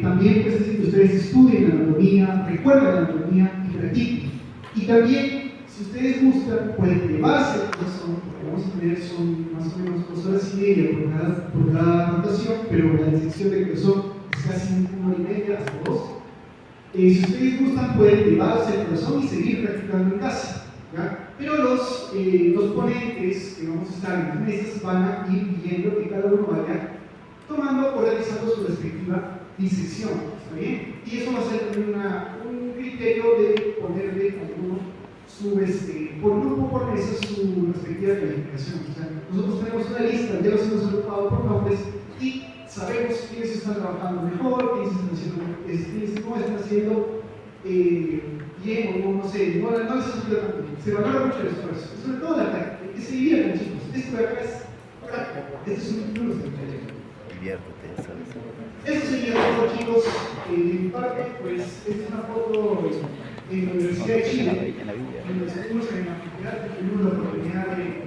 también pues, es que ustedes estudien anatomía, recuerden la anatomía y practiquen. Y también, si ustedes gustan, pueden llevarse el corazón, porque vamos a tener son más o menos 2 horas y media por cada rotación, pero la disección del corazón es casi 1 hora y media hasta 2. Si ustedes gustan, pueden llevarse el corazón y seguir practicando en casa, ¿ya? Pero los ponentes que vamos a estar en las mesas van a ir viendo que cada uno vaya tomando o realizando su respectiva disección, ¿está bien? Y eso va a ser también un criterio de ponerle a uno por grupo, por mesa, su respectiva calificación. O sea, nosotros tenemos una lista, ya los hemos agrupado por nombres y sabemos quiénes están trabajando mejor, quiénes están haciendo bien o no sé, no les ayuda tanto. Se valora mucho el esfuerzo, sobre todo la práctica, que se diviertan, chicos. Esto de acá es práctica, este es un plus del proyecto. Diviértete, ¿sabes? Eso sería todo, chicos. De mi parte, pues, esta es una foto en la Universidad de Chile, donde estuvimos en la facultad, tuvimos la oportunidad de